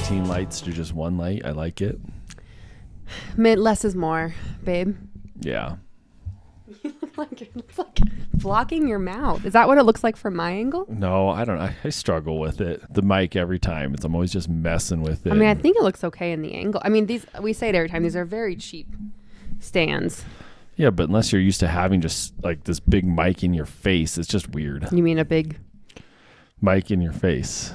16 lights to just one light. I like it. Less is more, babe. Yeah. It looks like blocking your mouth. Is that what it looks like from my angle? No, I don't know. I struggle with it. The mic every time. I'm always just messing with it. I mean, I think it looks okay in the angle. I mean, we say it every time. These are very cheap stands. Yeah, but unless you're used to having just like this big mic in your face, it's just weird. You mean a big mic in your face?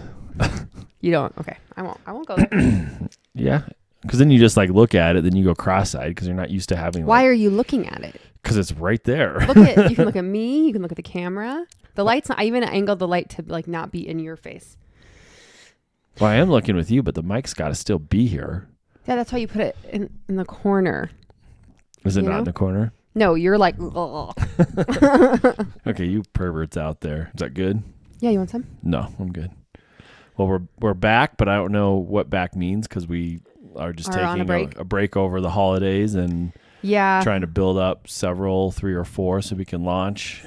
You don't. Okay, I won't go there. Yeah, because then you just like look at it, then you go cross-eyed because you're not used to having. Why are you looking at it? Because it's right there. You can look at me. You can look at the camera. The light's not. I even angled the light to like not be in your face. Well, I am looking with you, but the mic's got to still be here. Yeah, that's why you put it in the corner. Is it not in the corner? No, you're like. Okay, you perverts out there. Is that good? Yeah, you want some? No, I'm good. Well, we're back, but I don't know what back means because we are just taking a break over the holidays and trying to build up 3 or 4 so we can launch.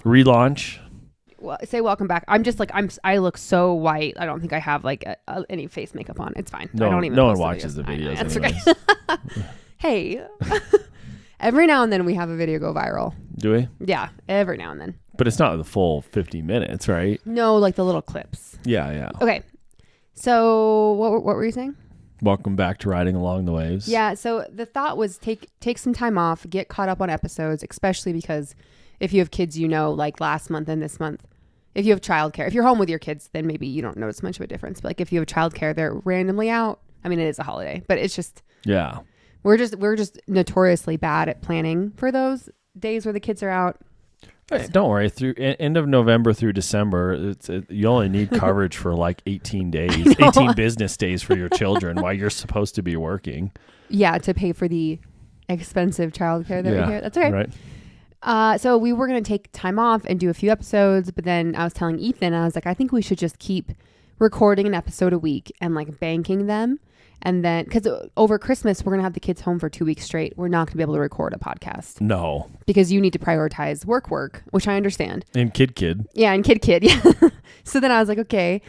Relaunch. Well, say welcome back. I'm just like I look so white. I don't think I have like any face makeup on. It's fine. No, I don't even. No one watches the videos. That's okay. Hey, every now and then we have a video go viral. Do we? Yeah, every now and then. But it's not the full 50 minutes, right? No, like the little clips. Yeah. Okay. So what were you saying? Welcome back to Riding Along the Waves. Yeah. So the thought was take some time off, get caught up on episodes, especially because if you have kids, like last month and this month, if you have childcare, if you're home with your kids, then maybe you don't notice much of a difference. But like if you have childcare, they're randomly out. I mean, it is a holiday, but it's just we're just notoriously bad at planning for those days where the kids are out. Hey, don't worry. Through end of November through December, you only need coverage for like 18 days, 18 business days for your children while you're supposed to be working. Yeah, to pay for the expensive childcare that we hear. That's okay. Right. So we were going to take time off and do a few episodes, but then I was telling Ethan, I was like, I think we should just keep recording an episode a week and like banking them. And then, because over Christmas, we're going to have the kids home for 2 weeks straight. We're not going to be able to record a podcast. No. Because you need to prioritize work, which I understand. And kid. Yeah, and kid. Yeah. So then I was like, okay.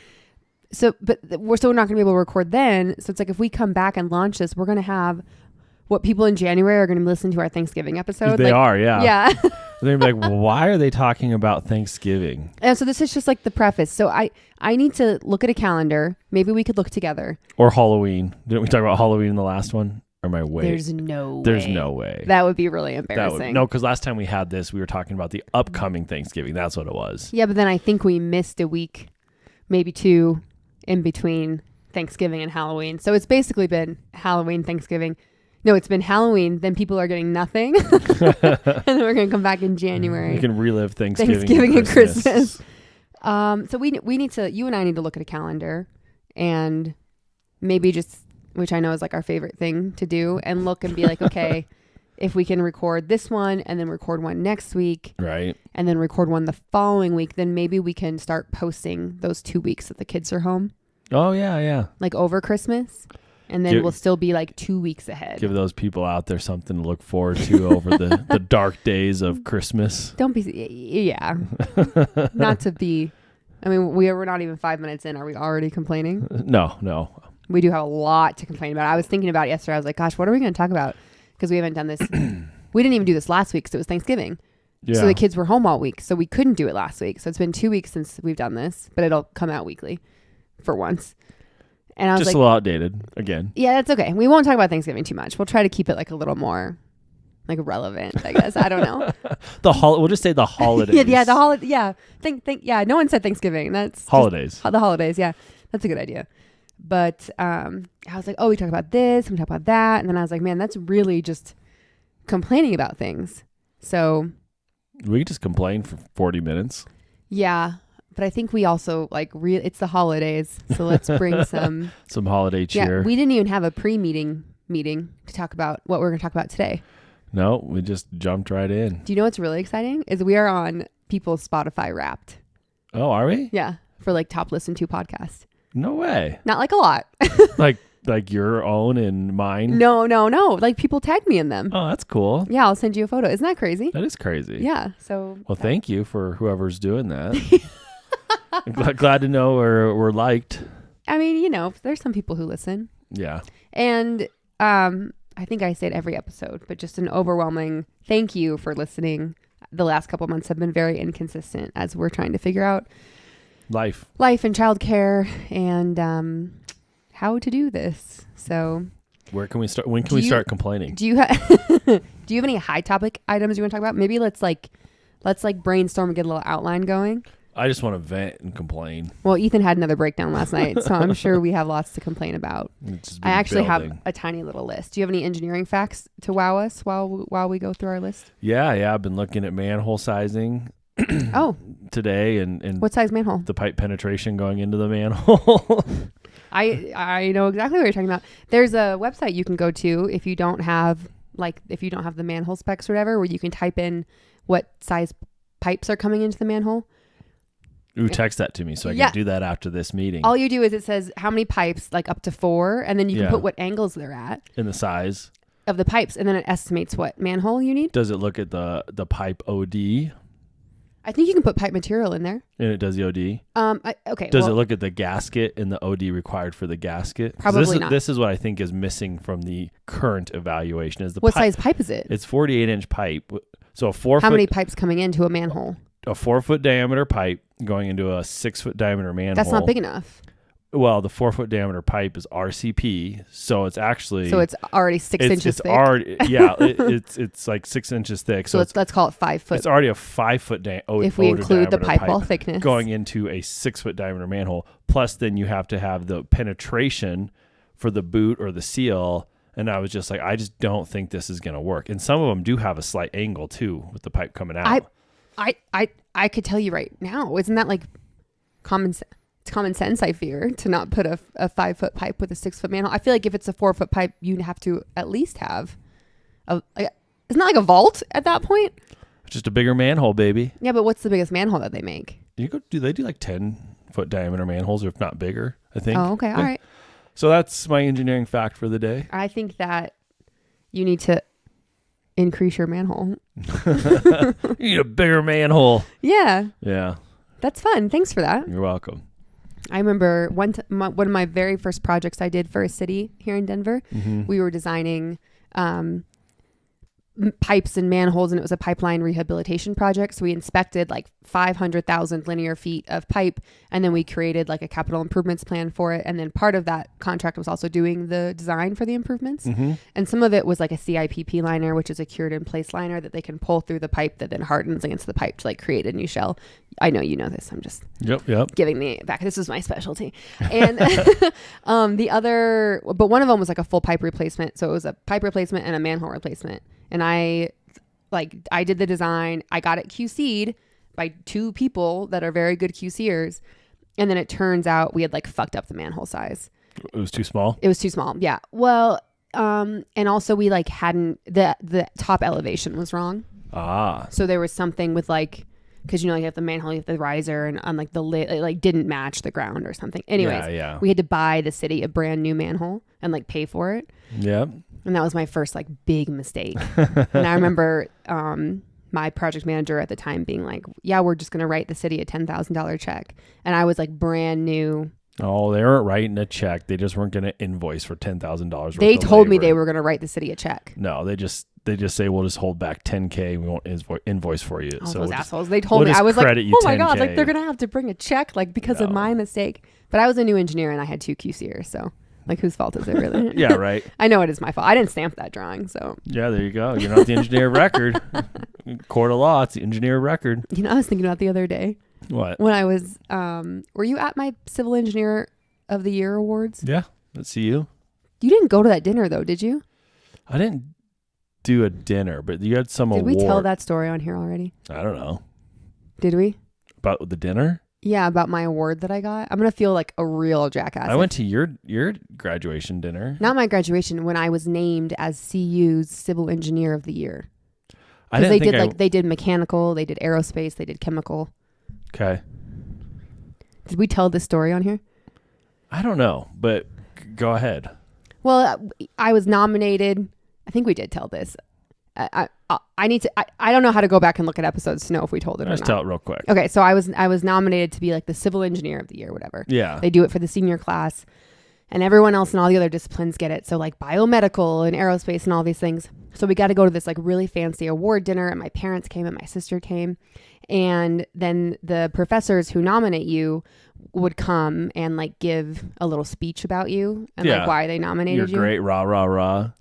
So, but we're not going to be able to record then. So it's like, if we come back and launch this, we're going to have what people in January are going to listen to our Thanksgiving episode. They are, yeah. Yeah. They're like, why are they talking about Thanksgiving? And so this is just like the preface. So I need to look at a calendar. Maybe we could look together. Or Halloween. Didn't we talk about Halloween in the last one? Or am I way? There's no way. way. That would be really embarrassing. No, because last time we had this, we were talking about the upcoming Thanksgiving. That's what it was. Yeah, but then I think we missed a week, maybe 2 in between Thanksgiving and Halloween. So it's basically been Halloween, Thanksgiving. No, it's been Halloween. Then people are getting nothing. And then we're going to come back in January. We can relive Thanksgiving and Christmas. So we need to, you and I need to look at a calendar and maybe just, which I know is like our favorite thing to do, and look and be like, okay, if we can record this one and then record one next week. Right. And then record one the following week, then maybe we can start posting those 2 weeks that the kids are home. Oh, yeah. Like over Christmas. And then we'll still be like 2 weeks ahead. Give those people out there something to look forward to over the dark days of Christmas. Don't be, yeah. Not to be, I mean, we're not even 5 minutes in. Are we already complaining? No. We do have a lot to complain about. I was thinking about it yesterday. I was like, gosh, what are we going to talk about? Because we haven't done this. We didn't even do this last week because it was Thanksgiving. Yeah. So the kids were home all week. So we couldn't do it last week. So it's been 2 weeks since we've done this, but it'll come out weekly for once. And I was just a little outdated again. Yeah, that's okay. We won't talk about Thanksgiving too much. We'll try to keep it like a little more like relevant, I guess. I don't know. We'll just say the holidays. Yeah, the holiday. Yeah. Yeah, no one said Thanksgiving. That's holidays. The holidays, yeah. That's a good idea. But I was like, oh, we talk about this, we talk about that. And then I was like, man, that's really just complaining about things. So we could just complain for 40 minutes. Yeah. But I think we also it's the holidays. So let's bring some holiday cheer. Yeah, we didn't even have a meeting to talk about what we're going to talk about today. No, we just jumped right in. Do you know what's really exciting? Is we are on people's Spotify Wrapped. Oh, are we? Yeah. For like top listened to podcasts. No way. Not like a lot. like your own and mine? No. Like people tag me in them. Oh, that's cool. Yeah, I'll send you a photo. Isn't that crazy? That is crazy. Yeah. So. Well, thank you for whoever's doing that. I'm glad to know we're liked. I mean, there's some people who listen. Yeah. And I think I say it every episode, but just an overwhelming thank you for listening. The last couple months have been very inconsistent as we're trying to figure out life and childcare and how to do this. So where can we start? When can we start complaining? Do you have any high topic items you want to talk about? Maybe let's brainstorm and get a little outline going. I just want to vent and complain. Well, Ethan had another breakdown last night, so I'm sure we have lots to complain about. I actually have a tiny little list. Do you have any engineering facts to wow us while we go through our list? Yeah. I've been looking at manhole sizing. Today and what size manhole? The pipe penetration going into the manhole. I know exactly what you're talking about. There's a website you can go to if you don't have the manhole specs or whatever, where you can type in what size pipes are coming into the manhole. Ooh, text that to me so I can do that after this meeting. All you do is it says how many pipes, like up to 4, and then you can put what angles they're at. And the size of the pipes, and then it estimates what manhole you need. Does it look at the pipe OD? I think you can put pipe material in there. And it does the OD? Okay. Does it look at the gasket and the OD required for the gasket? Probably not. This is what I think is missing from the current evaluation. Is the what size pipe is it? It's 48-inch pipe. So a 4 foot. How many pipes coming into a manhole? A 4-foot diameter pipe going into a 6-foot diameter manhole. That's not big enough. Well, the 4-foot diameter pipe is RCP, so it's actually... So it's already 6 inches thick? Already, yeah, it's like 6 inches thick. So let's call it 5 foot. It's already a 5-foot if we include the pipe wall thickness. Going into a 6-foot diameter manhole. Plus, then you have to have the penetration for the boot or the seal. And I was just like, I just don't think this is going to work. And some of them do have a slight angle, too, with the pipe coming out. I could tell you right now, isn't that like common sense? It's common sense, I fear, to not put a 5-foot pipe with a 6-foot manhole. I feel like if it's a 4-foot pipe, you have to at least have isn't that like a vault at that point? Just a bigger manhole, baby. Yeah, but what's the biggest manhole that they make? They do like 10-foot diameter manholes, or if not bigger, I think. Oh, okay. Yeah. All right. So that's my engineering fact for the day. I think that you need to increase your manhole. You need a bigger manhole. Yeah. Yeah. That's fun. Thanks for that. You're welcome. I remember one of my very first projects I did for a city here in Denver. Mm-hmm. We were designing pipes and manholes, and it was a pipeline rehabilitation project. So we inspected like 500,000 linear feet of pipe, and then we created like a capital improvements plan for it. And then part of that contract was also doing the design for the improvements. Mm-hmm. And some of it was like a CIPP liner, which is a cured in place liner that they can pull through the pipe that then hardens against the pipe to like create a new shell. I know you know this. I'm just giving me back. This is my specialty. And the other, but one of them was like a full pipe replacement. So it was a pipe replacement and a manhole replacement. And I did the design. I got it QC'd by 2 people that are very good QCers. And then it turns out we had like fucked up the manhole size. It was too small? It was too small. Yeah. Well, and also we like hadn't, the top elevation was wrong. Ah. So there was something with like, because you have the manhole, you have the riser, and on like the lid, it like didn't match the ground or something. Anyways, we had to buy the city a brand new manhole and like pay for it. Yep. And that was my first like big mistake. And I remember my project manager at the time being like, yeah, we're just going to write the city a $10,000 check. And I was like brand new. Oh, they weren't writing a check. They just weren't going to invoice for $10,000. They told me they were going to write the city a check. No, they just say, we'll just hold back $10K. We won't invoice for you. So those assholes. They told me. I was like, oh my God, like they're going to have to bring a check like because of my mistake. But I was a new engineer and I had 2 QCers. So like whose fault is it really? Yeah, right. I know it is my fault. I didn't stamp that drawing. So yeah, there you go. You're not the engineer of record. Court of law, it's the engineer of record. I was thinking about the other day. What? When I was, were you at my Civil Engineer of the Year awards? Yeah, let's see you. You didn't go to that dinner though, did you? I didn't do a dinner, but you had some award. Did we tell that story on here already? I don't know. Did we? About the dinner? Yeah, about my award that I got. I'm going to feel like a real jackass. I went to your graduation dinner. Not my graduation, when I was named as CU's Civil Engineer of the Year. Because they did mechanical, they did aerospace, they did chemical. Okay. Did we tell this story on here? I don't know, but go ahead. Well, I was nominated. I think we did tell this. I need to. I don't know how to go back and look at episodes to know if we told it or not. Just tell it real quick. Okay, so I was nominated to be like the civil engineer of the year, whatever. Yeah. They do it for the senior class, and everyone else in all the other disciplines get it. So like biomedical and aerospace and all these things. So we got to go to this like really fancy award dinner, and my parents came and my sister came, and then the professors who nominate you would come and like give a little speech about you and like why they nominated you. You're great, rah rah rah.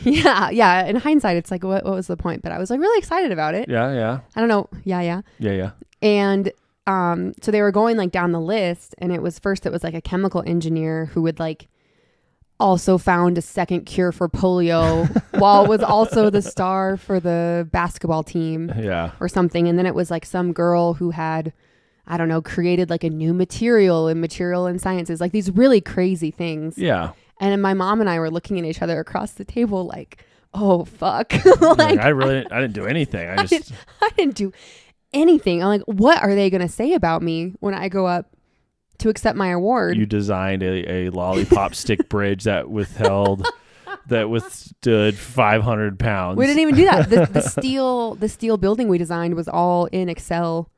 Yeah. In hindsight, it's like, what was the point? But I was like really excited about it. Yeah. I don't know. Yeah. And so they were going like down the list, and it was like a chemical engineer who would like also found a second cure for polio while was also the star for the basketball team. Yeah. Or something. And then it was like some girl who had, I don't know, created like a new material and sciences, like these really crazy things. Yeah. And then my mom and I were looking at each other across the table like, oh, fuck. Like, I didn't do anything. I didn't do anything. I'm like, what are they going to say about me when I go up to accept my award? You designed a lollipop stick bridge that withstood 500 pounds. We didn't even do that. The steel building we designed was all in Excel,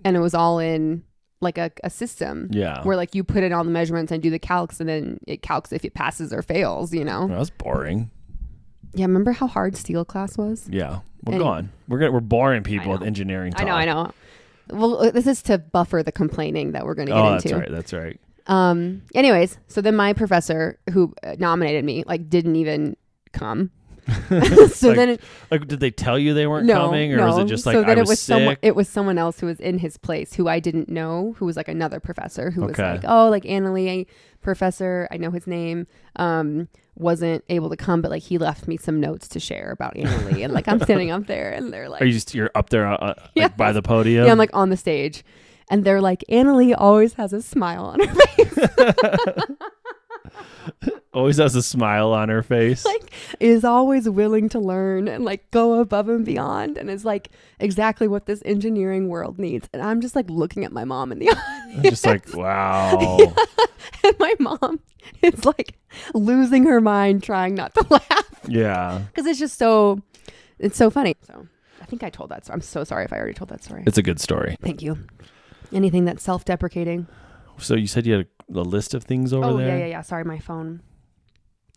and it was all in like a system where like you put in all the measurements and do the calcs, and then it calcs if it passes or fails, you know. That was boring. Yeah, remember how hard steel class was? Yeah. Well, go on. We're boring people with engineering talk. I know. Well, this is to buffer the complaining that we're going to get into. That's right. Anyways, so then my professor who nominated me like didn't even come. So then did they tell you they weren't coming, or was it just like, so then I was sick? It was someone else who was in his place who I didn't know, who was like another professor who was like, oh, like Annalee professor, I know his name, wasn't able to come, but like he left me some notes to share about Annalee, and like I'm standing up there, and they're like, you're up there like by the podium? Yeah, I'm like on the stage, and they're like, Annalee always has a smile on her face. Always has a smile on her face. Like, is always willing to learn and like go above and beyond, and is like exactly what this engineering world needs. And I'm just like looking at my mom in the audience. I'm just like, wow. Yeah. And my mom is like losing her mind trying not to laugh. Yeah. Because it's so funny. So I think I told that story. I'm so sorry if I already told that story. It's a good story. Thank you. Anything that's self-deprecating? So you said you had a list of things over there? Oh, yeah. Sorry, my phone.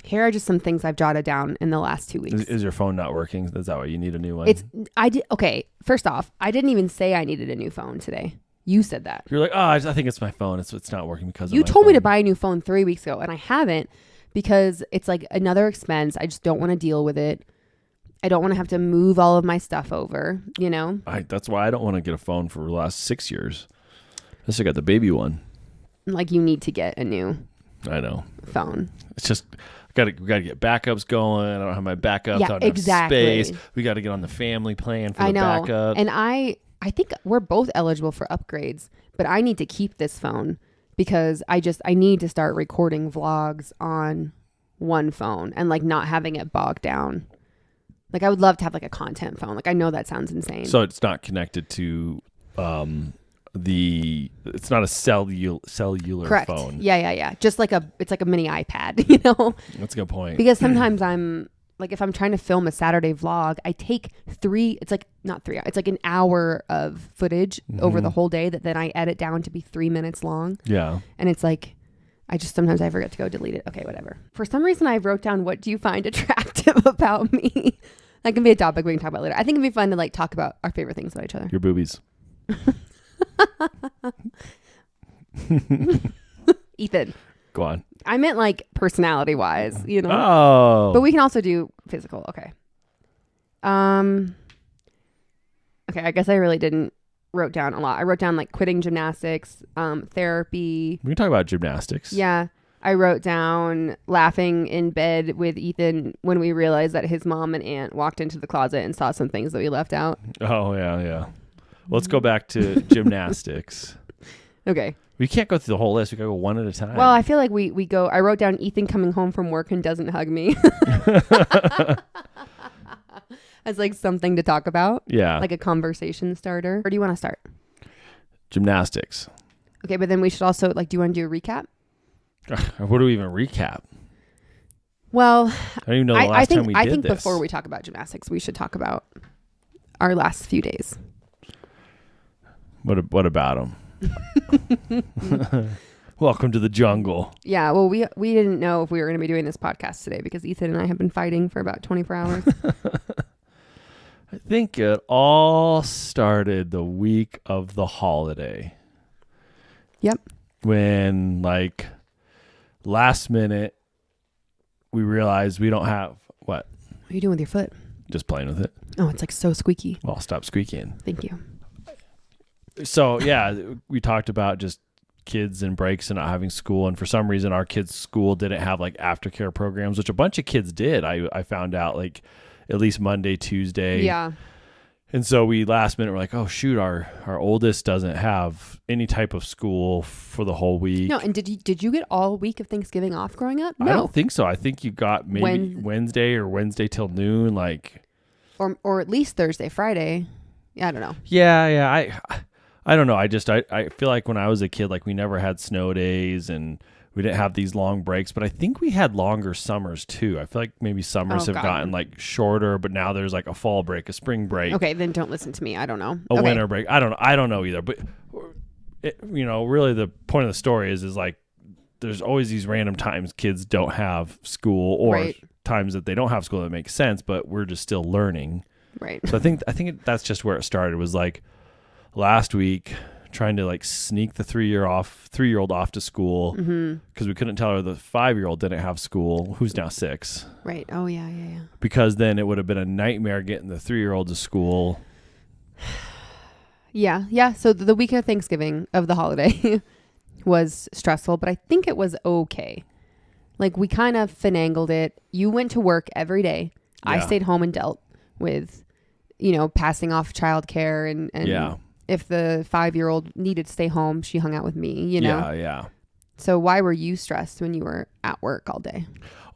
Here are just some things I've jotted down in the last 2 weeks. Is your phone not working? Is that why you need a new one? Okay, first off, I didn't even say I needed a new phone today. You said that. You're like, I think it's my phone. It's not working because you told me to buy a new phone 3 weeks ago, and I haven't, because it's like another expense. I just don't want to deal with it. I don't want to have to move all of my stuff over, you know? That's why I don't want to get a phone for the last 6 years. I just got the baby one. Like, you need to get a new phone. It's just... we gotta get backups going. I don't have my backups. I don't have space. We got to get on the family plan for the backup. And I think we're both eligible for upgrades, but I need to keep this phone because I need to start recording vlogs on one phone and like not having it bogged down. Like, I would love to have like a content phone. Like, I know that sounds insane. So it's not connected to it's not a cellular Correct. phone. Yeah. Just like it's like a mini iPad, you know? That's a good point. Because sometimes I'm like, if I'm trying to film a Saturday vlog, I take it's like an hour of footage over the whole day that then I edit down to be 3 minutes long. Yeah. And it's like, sometimes I forget to go delete it. Okay, whatever. For some reason, I wrote down, what do you find attractive about me? That can be a topic we can talk about later. I think it'd be fun to like talk about our favorite things about each other. Your boobies. Ethan. Go on. I meant like personality wise, you know? Oh. But we can also do physical. Okay. Okay, I guess I really didn't wrote down a lot. I wrote down like quitting gymnastics, therapy. We can talk about gymnastics. Yeah. I wrote down laughing in bed with Ethan when we realized that his mom and aunt walked into the closet and saw some things that we left out. Oh, yeah. Let's go back to gymnastics. Okay. We can't go through the whole list. We gotta go one at a time. Well, I feel like we go. I wrote down Ethan coming home from work and doesn't hug me. As like something to talk about. Yeah. Like a conversation starter. Or do you want to start? Gymnastics. Okay, but then we should also do you want to do a recap? What do we even recap? Well, I don't even know the last time we did this. I think before we talk about gymnastics, we should talk about our last few days. What about them? Welcome to the jungle. Yeah, well, we didn't know if we were going to be doing this podcast today because Ethan and I have been fighting for about 24 hours. I think it all started the week of the holiday. Yep. When, like, last minute, we realized we don't have what? What are you doing with your foot? Just playing with it. Oh, it's like so squeaky. Well, stop squeaking. Thank you. So, yeah, we talked about just kids and breaks and not having school. And for some reason, our kids' school didn't have, like, aftercare programs, which a bunch of kids did. I found out, like, at least Monday, Tuesday. Yeah. And so we last minute were like, oh, shoot, our oldest doesn't have any type of school for the whole week. No, and did you get all week of Thanksgiving off growing up? No. I don't think so. I think you got maybe Wednesday or Wednesday till noon, like, or at least Thursday, Friday. Yeah, I don't know. Yeah. I don't know. I feel like when I was a kid, like, we never had snow days and we didn't have these long breaks, but I think we had longer summers too. I feel like maybe summers have gotten like shorter, but now there's like a fall break, a spring break. Okay, then don't listen to me. I don't know. A winter break. I don't know either. But really the point of the story is like there's always these random times kids don't have school or times that they don't have school that makes sense, but we're just still learning. Right. So I think that's just where it started. Was like last week, trying to like sneak the 3-year-old off to school because we couldn't tell her the 5-year-old didn't have school, who's now 6. Right. Oh yeah. Because then it would have been a nightmare getting the 3-year-old to school. Yeah. So the week of Thanksgiving of the holiday was stressful, but I think it was okay. Like we kind of finagled it. You went to work every day. Yeah. I stayed home and dealt with, passing off childcare and yeah. If the 5-year-old needed to stay home, she hung out with me, Yeah. So why were you stressed when you were at work all day?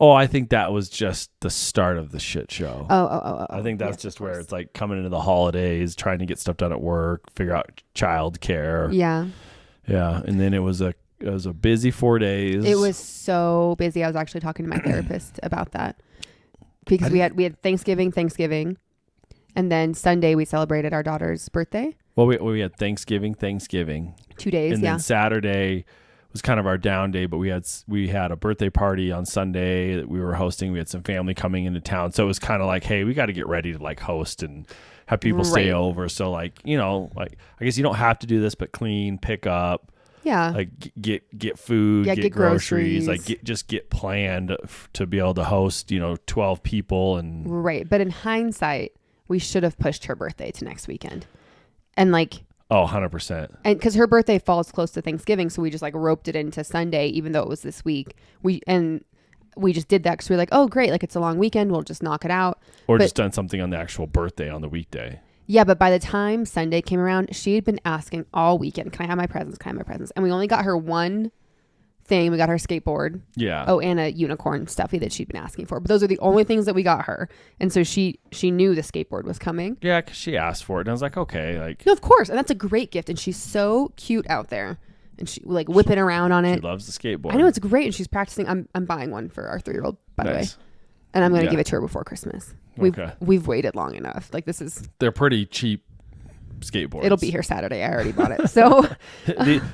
Oh, I think that was just the start of the shit show. Oh. I think that's just where it's like coming into the holidays, trying to get stuff done at work, figure out childcare. Yeah. Yeah. And then it was a busy 4 days. It was so busy. I was actually talking to my therapist about that because we had Thanksgiving. And then Sunday we celebrated our daughter's birthday. Well, we had Thanksgiving, 2 days, and then Saturday was kind of our down day. But we had a birthday party on Sunday that we were hosting. We had some family coming into town, so it was kind of like, hey, we got to get ready to like host and have people stay over. So like I guess you don't have to do this, but clean, pick up, like get food, get groceries, like get planned to be able to host 12 people and right. But in hindsight, we should have pushed her birthday to next weekend. And like, 100%. And because her birthday falls close to Thanksgiving, so we just like roped it into Sunday, even though it was this week. We just did that because we were like, oh great, like it's a long weekend, we'll just knock it out. Or just done something on the actual birthday on the weekday. Yeah, but by the time Sunday came around, she had been asking all weekend, can I have my presents? And we only got her one thing. We got her skateboard. Yeah. Oh, and a unicorn stuffy that she'd been asking for. But those are the only things that we got her. And so she knew the skateboard was coming. Yeah, because she asked for it. And I was like, okay. Like, no, of course. And that's a great gift. And she's so cute out there. And she like whipping around on it. She loves the skateboard. I know, it's great. And she's practicing. I'm buying one for our 3-year-old, by the way. And I'm going to give it to her before Christmas. We've waited long enough. Like they're pretty cheap skateboards. It'll be here Saturday. I already bought it. So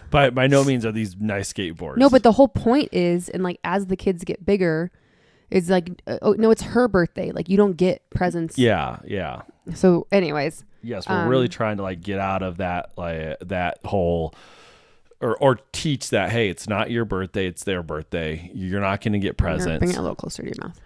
by no means are these nice skateboards. No, but the whole point is, and like as the kids get bigger, it's like it's her birthday. Like you don't get presents. Yeah. So anyways. Yes, we're really trying to like get out of that that whole or teach that, hey, it's not your birthday, it's their birthday. You're not going to get presents. Bring it a little closer to your mouth.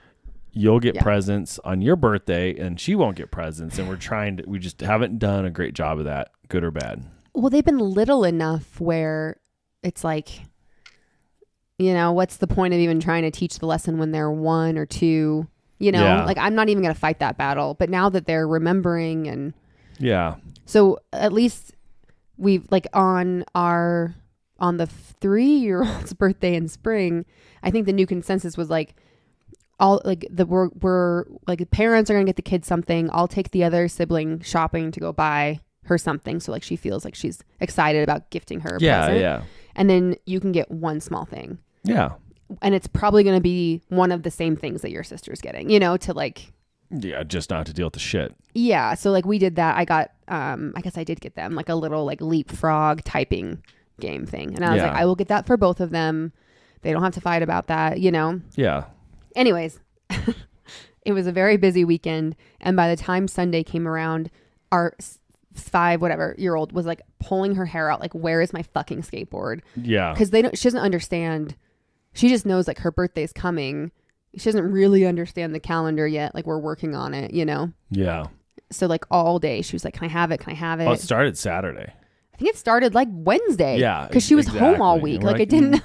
You'll get presents on your birthday and she won't get presents. And we just haven't done a great job of that, good or bad. Well, they've been little enough where it's like, what's the point of even trying to teach the lesson when they're 1 or 2, like I'm not even going to fight that battle. But now that they're remembering and so at least we've like on the 3-year-old's birthday in spring, I think the new consensus was like, all like we're like parents are gonna get the kids something. I'll take the other sibling shopping to go buy her something, so like she feels like she's excited about gifting her a present. Yeah. And then you can get one small thing. Yeah. And it's probably going to be one of the same things that your sister's getting, you know, to like. Yeah, just not to deal with the shit. Yeah. So like we did that. I got, I guess I did get them like a little like leapfrog typing game thing. And I was like, I will get that for both of them. They don't have to fight about that, you know? Yeah. Anyways, it was a very busy weekend. And by the time Sunday came around, our 5-whatever-year-old was like pulling her hair out. Like, where is my fucking skateboard? Yeah. Because she doesn't understand. She just knows like her birthday's coming. She doesn't really understand the calendar yet. Like, we're working on it, you know? Yeah. So like all day she was like, can I have it? Can I have it? Oh, it started Saturday. I think it started like Wednesday. Yeah. Because she was home all week. Like I didn't.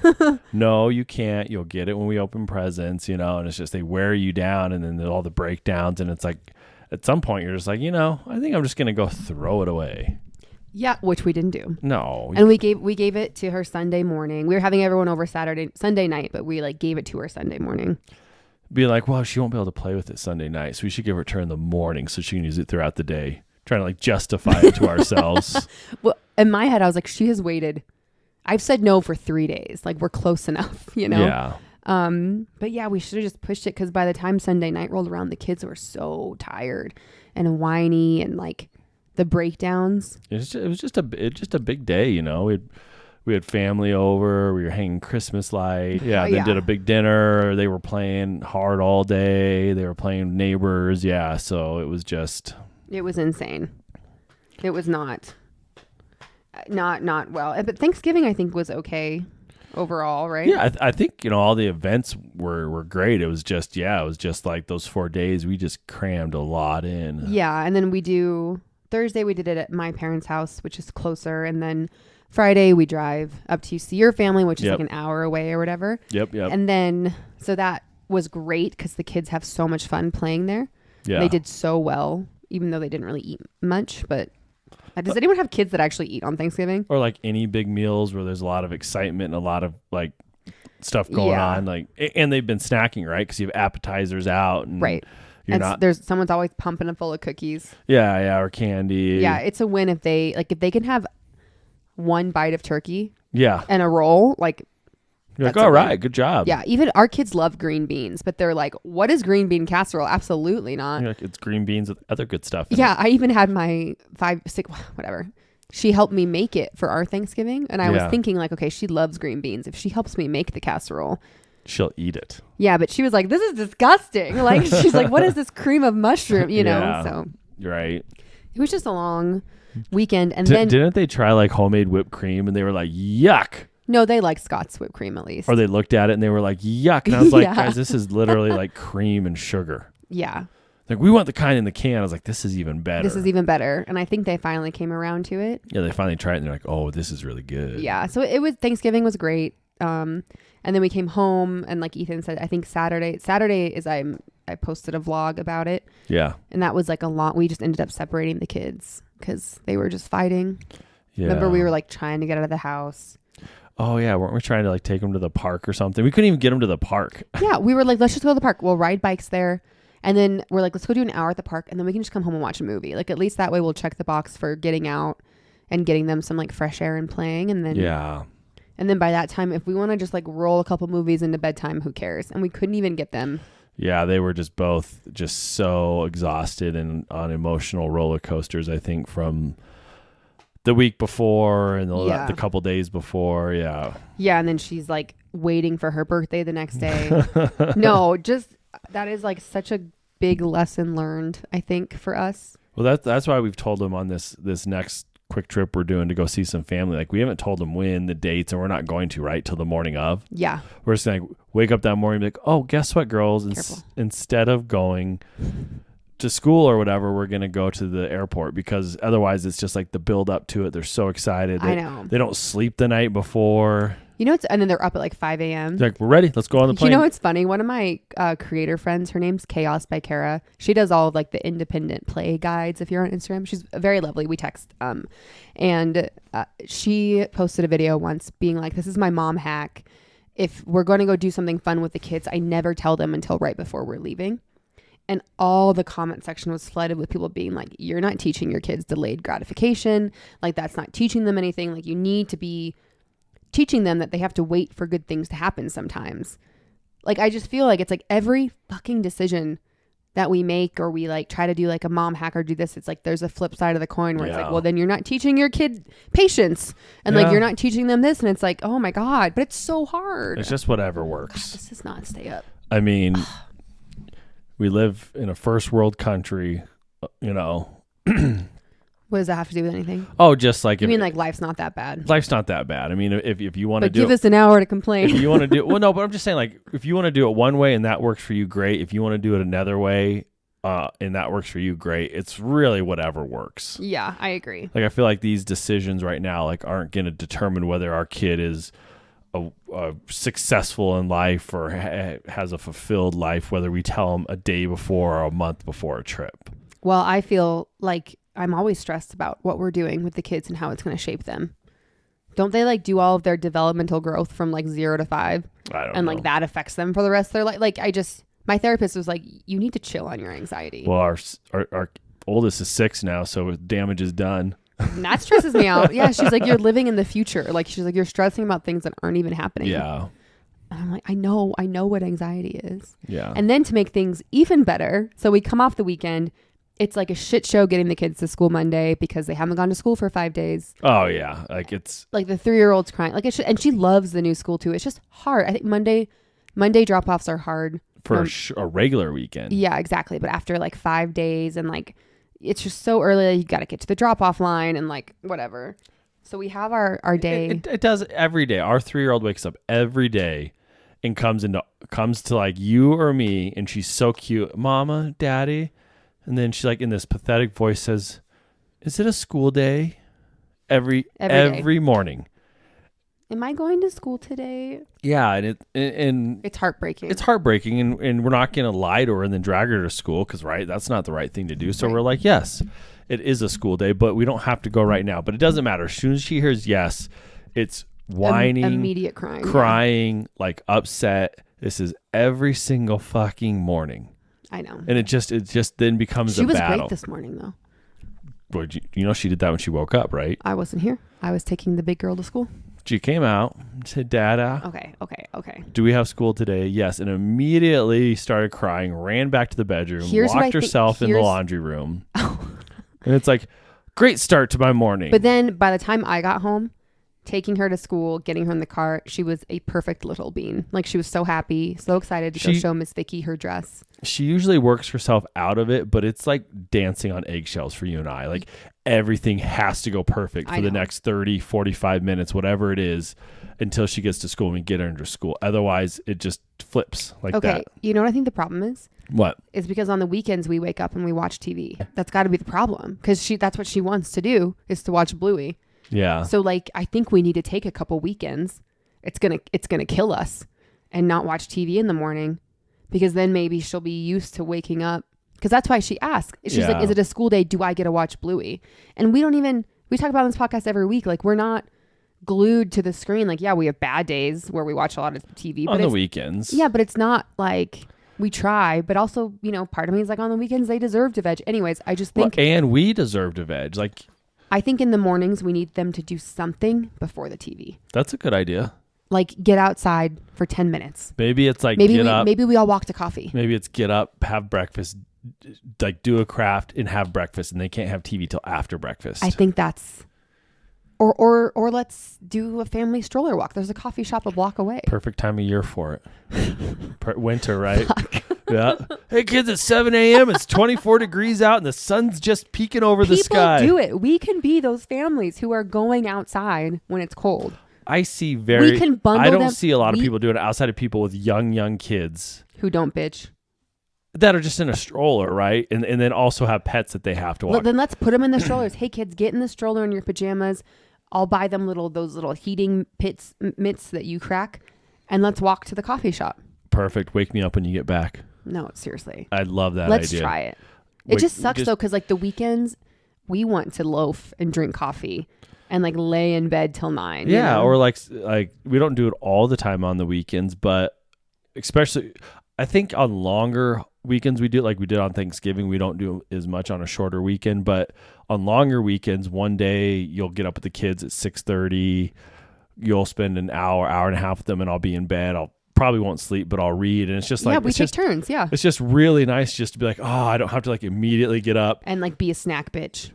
No, you can't. You'll get it when we open presents, you know, and it's just they wear you down and then all the breakdowns. And it's like at some point you're just like, you know, I think I'm just going to go throw it away. Yeah, which we didn't do. No. And we gave it to her Sunday morning. We were having everyone over Sunday night, but we like gave it to her Sunday morning. Be like, well, she won't be able to play with it Sunday night, so we should give her to her in the morning so she can use it throughout the day. Trying to like justify it to ourselves. Well, in my head, I was like, she has waited. I've said no for 3 days. Like, we're close enough, you know? Yeah. But yeah, we should have just pushed it because by the time Sunday night rolled around, the kids were so tired and whiny and like the breakdowns. It was just a big day, you know. We had family over. We were hanging Christmas lights. Yeah, they did a big dinner. They were playing hard all day. They were playing neighbors. Yeah, so it was just. It was insane. It was not well. But Thanksgiving, I think, was okay overall, right? Yeah, I think, you know, all the events were great. It was just like those 4 days. We just crammed a lot in. Yeah, and then Thursday we did it at my parents' house, which is closer, and then Friday we drive up to see your family, which is like an hour away or whatever. Yep. And then, so that was great because the kids have so much fun playing there. Yeah. They did so well, even though they didn't really eat much. But does anyone have kids that actually eat on Thanksgiving? Or like any big meals where there's a lot of excitement and a lot of like stuff going on, like, and they've been snacking, right? Because you have appetizers out, and right. Someone's always pumping it full of cookies. Yeah, or candy. Yeah, it's a win if they can have one bite of turkey. Yeah. And a roll, like. You're like, all right, good job. Yeah, even our kids love green beans, but they're like, what is green bean casserole? Absolutely not. You're like, it's green beans with other good stuff. Yeah, I even had my 5, 6, whatever. She helped me make it for our Thanksgiving, and I was thinking like, okay, she loves green beans. If she helps me make the casserole, she'll eat it. Yeah, but she was like, this is disgusting. Like, she's like, what is this cream of mushroom? You know, so. You're right. It was just a long weekend. And didn't they try like homemade whipped cream and they were like, yuck? No, they like Scott's whipped cream at least. Or they looked at it and they were like, yuck. And I was like, guys, this is literally like cream and sugar. Yeah. Like, we want the kind in the can. I was like, this is even better. This is even better. And I think they finally came around to it. Yeah, they finally tried it and they're like, oh, this is really good. Yeah. So Thanksgiving was great. And then we came home and like Ethan said, I think Saturday is I posted a vlog about it. Yeah. And that was like a lot. We just ended up separating the kids because they were just fighting. Yeah. Remember we were like trying to get out of the house. Oh yeah. Weren't we trying to like take them to the park or something? We couldn't even get them to the park. Yeah. We were like, let's just go to the park. We'll ride bikes there. And then we're like, let's go do an hour at the park. And then we can just come home and watch a movie. Like at least that way we'll check the box for getting out and getting them some like fresh air and playing. And then, yeah. And then by that time, if we want to just like roll a couple movies into bedtime, who cares? And we couldn't even get them. Yeah, they were just both just so exhausted and on emotional roller coasters, I think, from the week before and the couple days before. Yeah. Yeah. And then she's like waiting for her birthday the next day. No, just that is like such a big lesson learned, I think, for us. Well, that's why we've told them on this next quick trip we're doing to go see some family. Like we haven't told them when, the dates, and we're not going to, right, till the morning of. Yeah. We're just like wake up that morning and be like, oh, guess what, girls? Instead of going to school or whatever, we're going to go to the airport, because otherwise it's just like the build up to it. They're so excited. I know. They don't sleep the night before. You know, and then they're up at like 5 a.m. They're like, we're ready. Let's go on the plane. You know, it's funny. One of my creator friends, her name's Chaos by Kara. She does all of like the independent play guides. If you're on Instagram, she's very lovely. We text. And she posted a video once being like, this is my mom hack. If we're going to go do something fun with the kids, I never tell them until right before we're leaving. And all the comment section was flooded with people being like, you're not teaching your kids delayed gratification. Like that's not teaching them anything. Like you need to be teaching them that they have to wait for good things to happen sometimes. like, I just feel like it's like every fucking decision that we make, or we like try to do like a mom hack or do this, it's like there's a flip side of the coin where it's like, well, then you're not teaching your kid patience, and like you're not teaching them this, and it's like, oh my God, but it's so hard. It's just whatever works. God, this does not stay up. I mean, we live in a first world country, you know. What does that have to do with anything? Oh, just like... You mean like life's not that bad? Life's not that bad. I mean, if you want to do give us an hour to complain. If you want to do... Well, no, but I'm just saying, like, if you want to do it one way and that works for you, great. If you want to do it another way and that works for you, great. It's really whatever works. Yeah, I agree. Like, I feel like these decisions right now, like, aren't going to determine whether our kid is a successful in life or has a fulfilled life, whether we tell them a day before or a month before a trip. Well, I feel like I'm always stressed about what we're doing with the kids and how it's going to shape them. Don't they like do all of their developmental growth from like 0 to 5? I don't know. And like that affects them for the rest of their life. Like my therapist was like, you need to chill on your anxiety. Well, our oldest is 6 now, so damage is done. And that stresses me out. Yeah. She's like, you're living in the future. Like, she's like, you're stressing about things that aren't even happening. Yeah. And I'm like, I know what anxiety is. Yeah. And then to make things even better, so we come off the weekend. It's like a shit show getting the kids to school Monday because they haven't gone to school for 5 days. Oh yeah, like it's like the 3-year-old's crying. Like and she loves the new school too. It's just hard. I think Monday drop offs are hard for a regular weekend. Yeah, exactly. But after like 5 days and like it's just so early, you got to get to the drop off line and like whatever. So we have our day. It does every day. Our 3-year-old wakes up every day and comes to like you or me, and she's so cute, Mama, Daddy. And then she like in this pathetic voice says, "Is it a school day?" Every morning. Am I going to school today? Yeah, and it's heartbreaking. It's heartbreaking, and we're not going to lie to her and then drag her to school because that's not the right thing to do. So we're like, yes, it is a school day, but we don't have to go right now. But it doesn't matter. As soon as she hears yes, it's whining, immediate crying, like upset. This is every single fucking morning. I know. And it just then becomes a battle. She was great this morning, though. Well, you know she did that when she woke up, right? I wasn't here. I was taking the big girl to school. She came out, said, "Dada." Okay. Do we have school today? Yes. And immediately started crying, ran back to the bedroom, locked herself in the laundry room. And it's like, great start to my morning. But then by the time I got home, taking her to school, getting her in the car, she was a perfect little bean. Like, she was so happy, so excited to go show Miss Vicky her dress. She usually works herself out of it, but it's like dancing on eggshells for you and I. Like, everything has to go perfect for the next 30, 45 minutes, whatever it is, until she gets to school and we get her into school. Otherwise, it just flips like that. Okay, you know what I think the problem is? What? Is because on the weekends we wake up and we watch TV. That's got to be the problem, because that's what she wants to do, is to watch Bluey. Yeah. So like, I think we need to take a couple weekends. It's gonna kill us, and not watch TV in the morning, because then maybe she'll be used to waking up. Because that's why she asked. She's like, "Is it a school day? Do I get to watch Bluey?" And we talk about on this podcast every week. Like, we're not glued to the screen. Like, yeah, we have bad days where we watch a lot of TV on the weekends. Yeah, but it's not like we try. But also, part of me is like, on the weekends they deserve to veg. Anyways, I just think, and we deserve to veg. Like, I think in the mornings we need them to do something before the TV. That's a good idea. Like, get outside for 10 minutes. Maybe it's like maybe we all walk to coffee. Maybe it's get up, have breakfast, like do a craft and have breakfast, and they can't have TV till after breakfast. I think that's or let's do a family stroller walk. There's a coffee shop a block away. Perfect time of year for it. Winter, right? Fuck. Yeah. Hey kids, it's 7 a.m. It's 24 degrees out and the sun's just peeking over the sky. People do it. We can be those families who are going outside when it's cold. I see I don't see a lot of people doing it outside of people with young kids who don't bitch, that are just in a stroller, right? And then also have pets that they have to walk. Well, then let's put them in the strollers. Hey kids, get in the stroller in your pajamas. I'll buy them those little heating mitts that you crack, and let's walk to the coffee shop. Perfect. Wake me up when you get back. No, seriously. I love that Let's idea. Let's try it. It just sucks though, because like the weekends, we want to loaf and drink coffee and like lay in bed till 9. Yeah, or like we don't do it all the time on the weekends, but especially I think on longer weekends we do it, like we did on Thanksgiving. We don't do as much on a shorter weekend, but on longer weekends, one day you'll get up with the kids at 6:30. You'll spend an hour and a half with them, and I'll be in bed. I'll probably won't sleep, but I'll read. And it's just like, we take turns. Yeah. It's just really nice just to be like, oh, I don't have to like immediately get up and like be a snack bitch.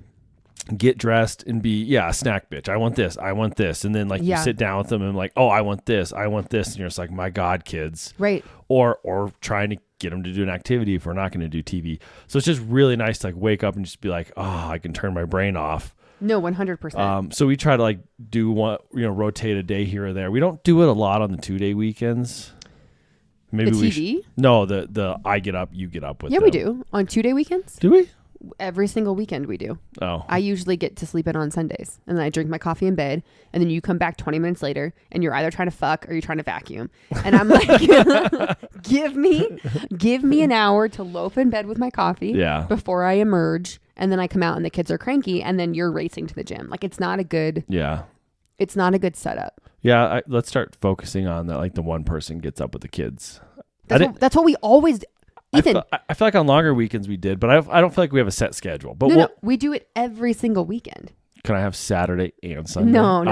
Get dressed and be a snack bitch. I want this, and then like you sit down with them and like, oh, I want this, and you're just like, my God, kids, right? Or trying to get them to do an activity if we're not going to do TV. So it's just really nice to like wake up and just be like, oh, I can turn my brain off. No, 100%. So we try to like do one, rotate a day here or there. We don't do it a lot on the 2-day weekends. Maybe the TV? No, the I get up, you get up with. Yeah, them. we do on 2-day weekends. Do we? Every single weekend we do. Oh. I usually get to sleep in on Sundays, and then I drink my coffee in bed, and then you come back 20 minutes later and you're either trying to fuck or you're trying to vacuum. And I'm like, give me an hour to loaf in bed with my coffee before I emerge, and then I come out and the kids are cranky, and then you're racing to the gym. Like it's not a good setup. Yeah, let's start focusing on that. Like the one person gets up with the kids. That's what we always do. Ethan, I feel like on longer weekends we did, but I don't feel like we have a set schedule. But no, we do it every single weekend. Can I have Saturday and Sunday? No.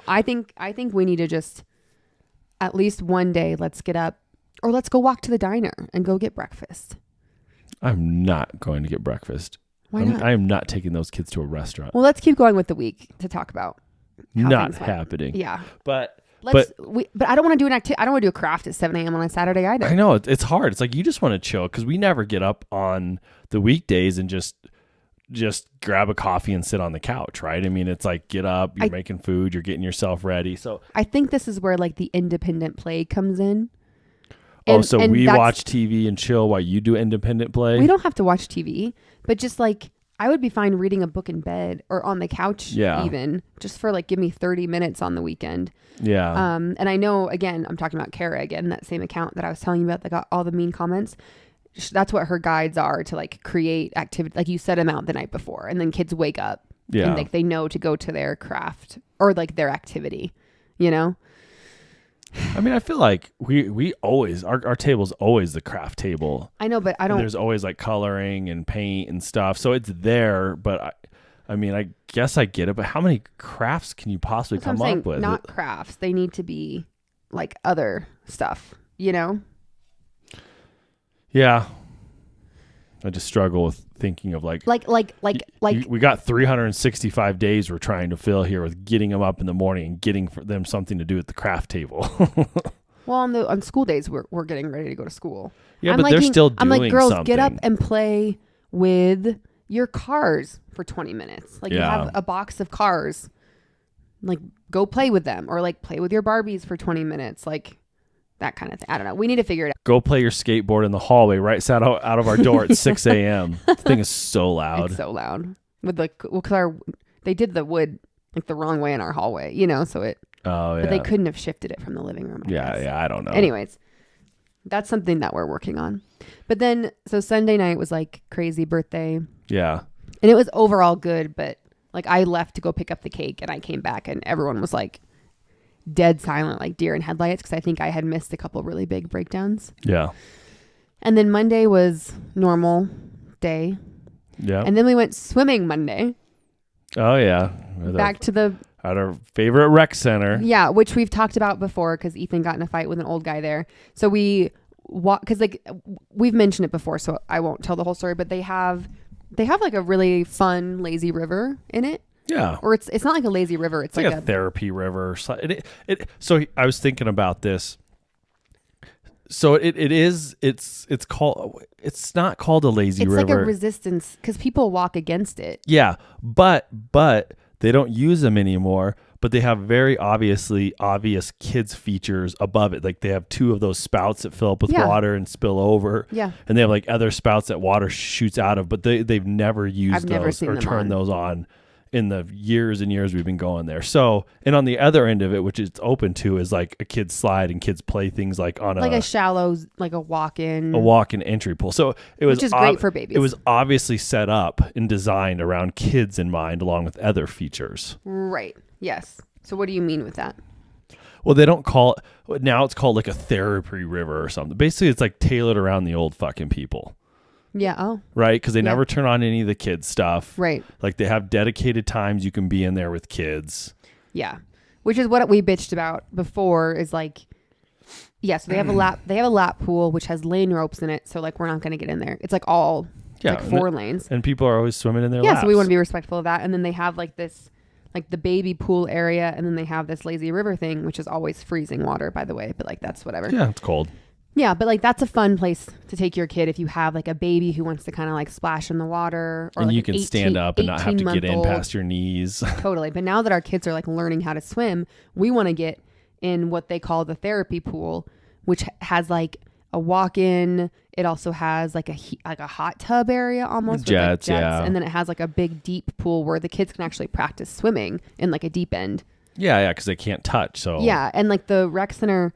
I think we need to just at least one day. Let's get up, or let's go walk to the diner and go get breakfast. I'm not going to get breakfast. Why not? I am not taking those kids to a restaurant. Well, let's keep going with the week to talk about. Not happening. Yeah, but I don't want to do an activity. I don't want to do a craft at 7 a.m. on a Saturday either. I know it's hard. It's like you just want to chill because we never get up on the weekdays and just grab a coffee and sit on the couch, right? I mean, it's like get up, you're making food, you're getting yourself ready. So I think this is where like the independent play comes in. So we watch TV and chill while you do independent play. We don't have to watch TV, but just like I would be fine reading a book in bed or on the couch even just for like give me 30 minutes on the weekend. Yeah. And I know, again, I'm talking about Kara again, that same account that I was telling you about that got all the mean comments. That's what her guides are to like create activity. Like you set them out the night before and then kids wake up and like they know to go to their craft or like their activity, I mean, I feel like we always, our table's always the craft table. I know, but I don't. There's always like coloring and paint and stuff. So it's there, but I mean, I guess I get it, but how many crafts can you possibly come up with? Not crafts. They need to be like other stuff, Yeah. I just struggle with thinking of like we got 365 days we're trying to fill here with getting them up in the morning and getting for them something to do at the craft table. Well, on school days we're getting ready to go to school. Yeah, but they're still doing something. I'm like, girls, get up and play with your cars for 20 minutes. Like you have a box of cars. Like go play with them or like play with your Barbies for 20 minutes. Like that kind of thing. I don't know. We need to figure it out. Go play your skateboard in the hallway right out of our door at 6 a.m. The thing is so loud. It's so loud. Because they did the wood like the wrong way in our hallway, so it. Oh, yeah. But they couldn't have shifted it from the living room. I guess. I don't know. Anyways, that's something that we're working on. But then, so Sunday night was like crazy birthday. Yeah. And it was overall good, but like I left to go pick up the cake and I came back and everyone was like dead silent, like deer in headlights, because I think I had missed a couple really big breakdowns. Yeah. And then Monday was normal day. Yeah. And then we went swimming Monday. Oh, yeah. At our favorite rec center. Yeah, which we've talked about before because Ethan got in a fight with an old guy there. So we walk, because like we've mentioned it before, so I won't tell the whole story, but they have like a really fun lazy river in it. Yeah. Or it's not like a lazy river. It's like a therapy river. So I was thinking about this. So it's not called a lazy river. It's like a resistance because people walk against it. Yeah. But they don't use them anymore, but they have very obvious kids features above it. Like they have 2 of those spouts that fill up with water and spill over. Yeah. And they have like other spouts that water shoots out of, but they've never used those or turned those on in the years and years we've been going there. So, and on the other end of it, which it's open to, is like a kid's slide and kids play things like on a shallow, like a walk-in entry pool. So it was, which is great for babies. It was obviously set up and designed around kids in mind, along with other features. Right. Yes. So what do you mean with that? Well, they don't call it, now it's called like a therapy river or something. Basically, it's like tailored around the old fucking people. Yeah. Oh. Right. Because they never turn on any of the kids stuff. Right. Like they have dedicated times you can be in there with kids. Yeah. Which is what we bitched about before, is like So they have a lap pool, which has lane ropes in it. So like, we're not going to get in there. It's like all like 4 lanes. And people are always swimming in their laps. So we want to be respectful of that. And then they have like this, like the baby pool area. And then they have this lazy river thing, which is always freezing water, by the way. But like, that's whatever. Yeah, it's cold. Yeah, but like that's a fun place to take your kid if you have like a baby who wants to kind of like splash in the water. Or and like you can stand up and not have to get in past your knees. Totally. But now that our kids are like learning how to swim, we want to get in what they call the therapy pool, which has like a walk-in. It also has like a hot tub area almost. Jets, with like yeah. And then it has like a big deep pool where the kids can actually practice swimming in like a deep end. Yeah, because they can't touch. So yeah, and like the rec center,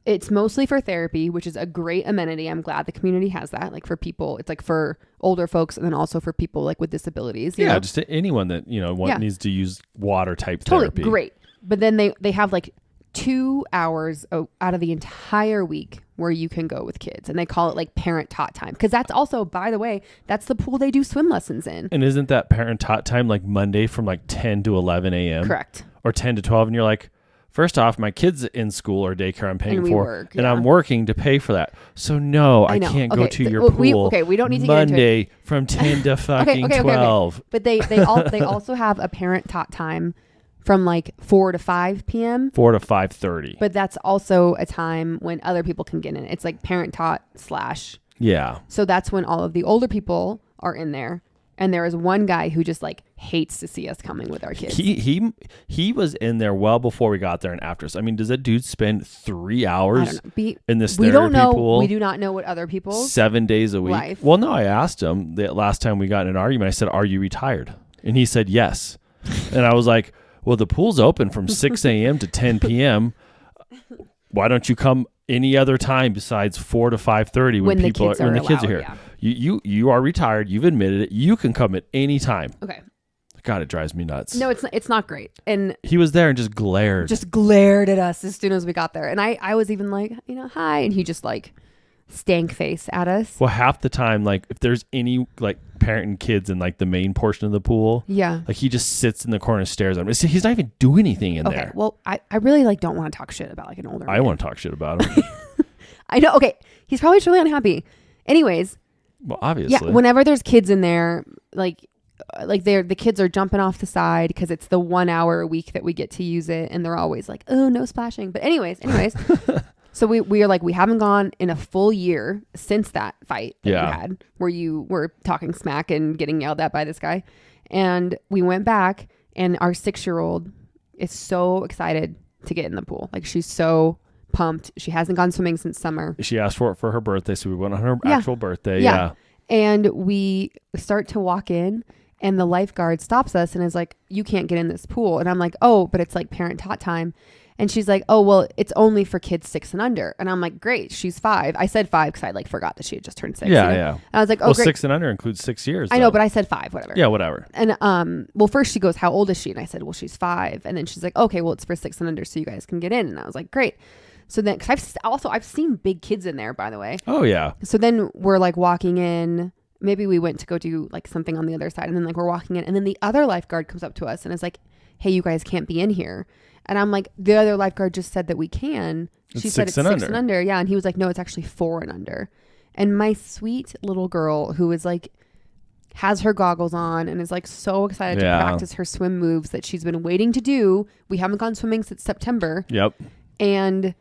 it's mostly for therapy, which is a great amenity. I'm glad the community has that. Like for people, it's like for older folks and then also for people like with disabilities. You know? Just anyone that, needs to use water type totally therapy. Great. But then they have like 2 hours out of the entire week where you can go with kids, and they call it like parent taught time. Because that's also, by the way, that's the pool they do swim lessons in. And isn't that parent taught time like Monday from like 10 to 11 a.m.? Correct. Or 10 to 12. And you're like, first off, my kid's in school or daycare I'm paying for, and I'm working to pay for that. So no, I can't go to your pool. We don't need to Monday get into it. from 10 to fucking 12. But they also have a parent taught time from like 4 to 5 p.m. 4 to 5:30. But that's also a time when other people can get in. It's like parent taught / Yeah. So that's when all of the older people are in there. And there is one guy who just like hates to see us coming with our kids. He was in there well before we got there and after us. I mean, does that dude spend 3 hours in this therapy pool? We do not know what other people's 7 days a week. Life. Well, no, I asked him the last time we got in an argument. I said, "Are you retired?" And he said, "Yes." And I was like, "Well, the pool's open from 6 a.m. to 10 p.m. Why don't you come any other time besides 4 to 5:30 when the kids are here?" Yeah. You are retired. You've admitted it. You can come at any time. Okay. God, it drives me nuts. No, it's not great. And he was there and just glared at us as soon as we got there. And I was even like, hi. And he just like stank face at us. Well, half the time, like if there's any like parent and kids in like the main portion of the pool, like he just sits in the corner and stares at him. He's not even doing anything in there. Well, I really like don't want to talk shit about like an older man. I want to talk shit about him. I know. Okay. He's probably truly unhappy. Anyways. Well, obviously. Yeah. Whenever there's kids in there, like the kids are jumping off the side because it's the 1 hour a week that we get to use it. And they're always like, oh, no splashing. But anyways. So we are like, we haven't gone in a full year since that fight that you had where you were talking smack and getting yelled at by this guy. And we went back, and our 6-year-old is so excited to get in the pool. Like she's so pumped. She hasn't gone swimming since summer. She asked for it for her birthday. So we went on her actual birthday. Yeah. And we start to walk in, and the lifeguard stops us and is like, you can't get in this pool. And I'm like, oh, but it's like parent taught time. And she's like, oh, well, it's only for kids 6 and under. And I'm like, great, she's 5. I said 5 because I like forgot that she had just turned 6. Yeah, And I was like, oh, great. 6 and under includes 6 years. I know, but I said 5, whatever. Yeah, whatever. And well, first she goes, how old is she? And I said, well, she's 5. And then she's like, okay, well, it's for 6 and under, so you guys can get in. And I was like, great. So then, because I've seen big kids in there, by the way. Oh yeah. So then we're like walking in. Maybe we went to go do like something on the other side, and then like we're walking in, and then the other lifeguard comes up to us and is like, hey, you guys can't be in here. And I'm like, the other lifeguard just said that we can. She said it's 6 and under. Yeah. And he was like, no, it's actually 4 and under. And my sweet little girl who is like, has her goggles on and is like so excited to practice her swim moves that she's been waiting to do. We haven't gone swimming since September. Yep. And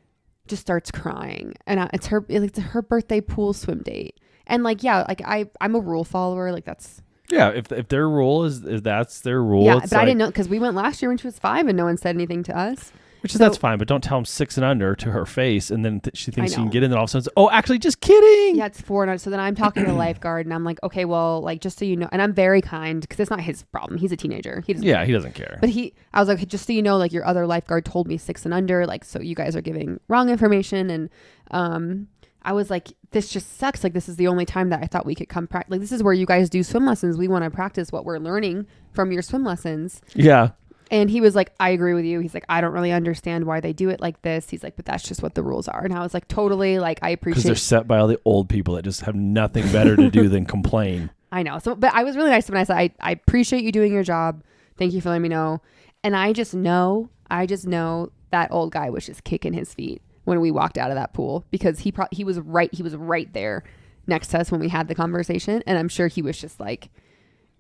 just starts crying. And it's her birthday pool swim date. And like, yeah, like I'm a rule follower. Like that's. Yeah, if their rule is that's their rule. Yeah, but I didn't know because we went last year when she was 5 and no one said anything to us. That's fine, but don't tell them 6 and under to her face, and then she thinks she can get in. And all of a sudden, oh, actually, just kidding. Yeah, it's 4 and under. So then I'm talking to the lifeguard, and I'm like, okay, well, like just so you know, and I'm very kind because it's not his problem. He's a teenager. He doesn't care. But I was like, just so you know, like your other lifeguard told me 6 and under, like so you guys are giving wrong information, and I was like, this just sucks. Like, this is the only time that I thought we could come practice. Like, this is where you guys do swim lessons. We want to practice what we're learning from your swim lessons. Yeah. And he was like, I agree with you. He's like, I don't really understand why they do it like this. He's like, but that's just what the rules are. And I was like, totally. Like, I appreciate. Because they're set by all the old people that just have nothing better to do than complain. I know. So, but I was really nice to him. And I said, I appreciate you doing your job. Thank you for letting me know. And I just know that old guy was just kicking his feet. when we walked out of that pool, because he was right there next to us when we had the conversation, and I'm sure he was just like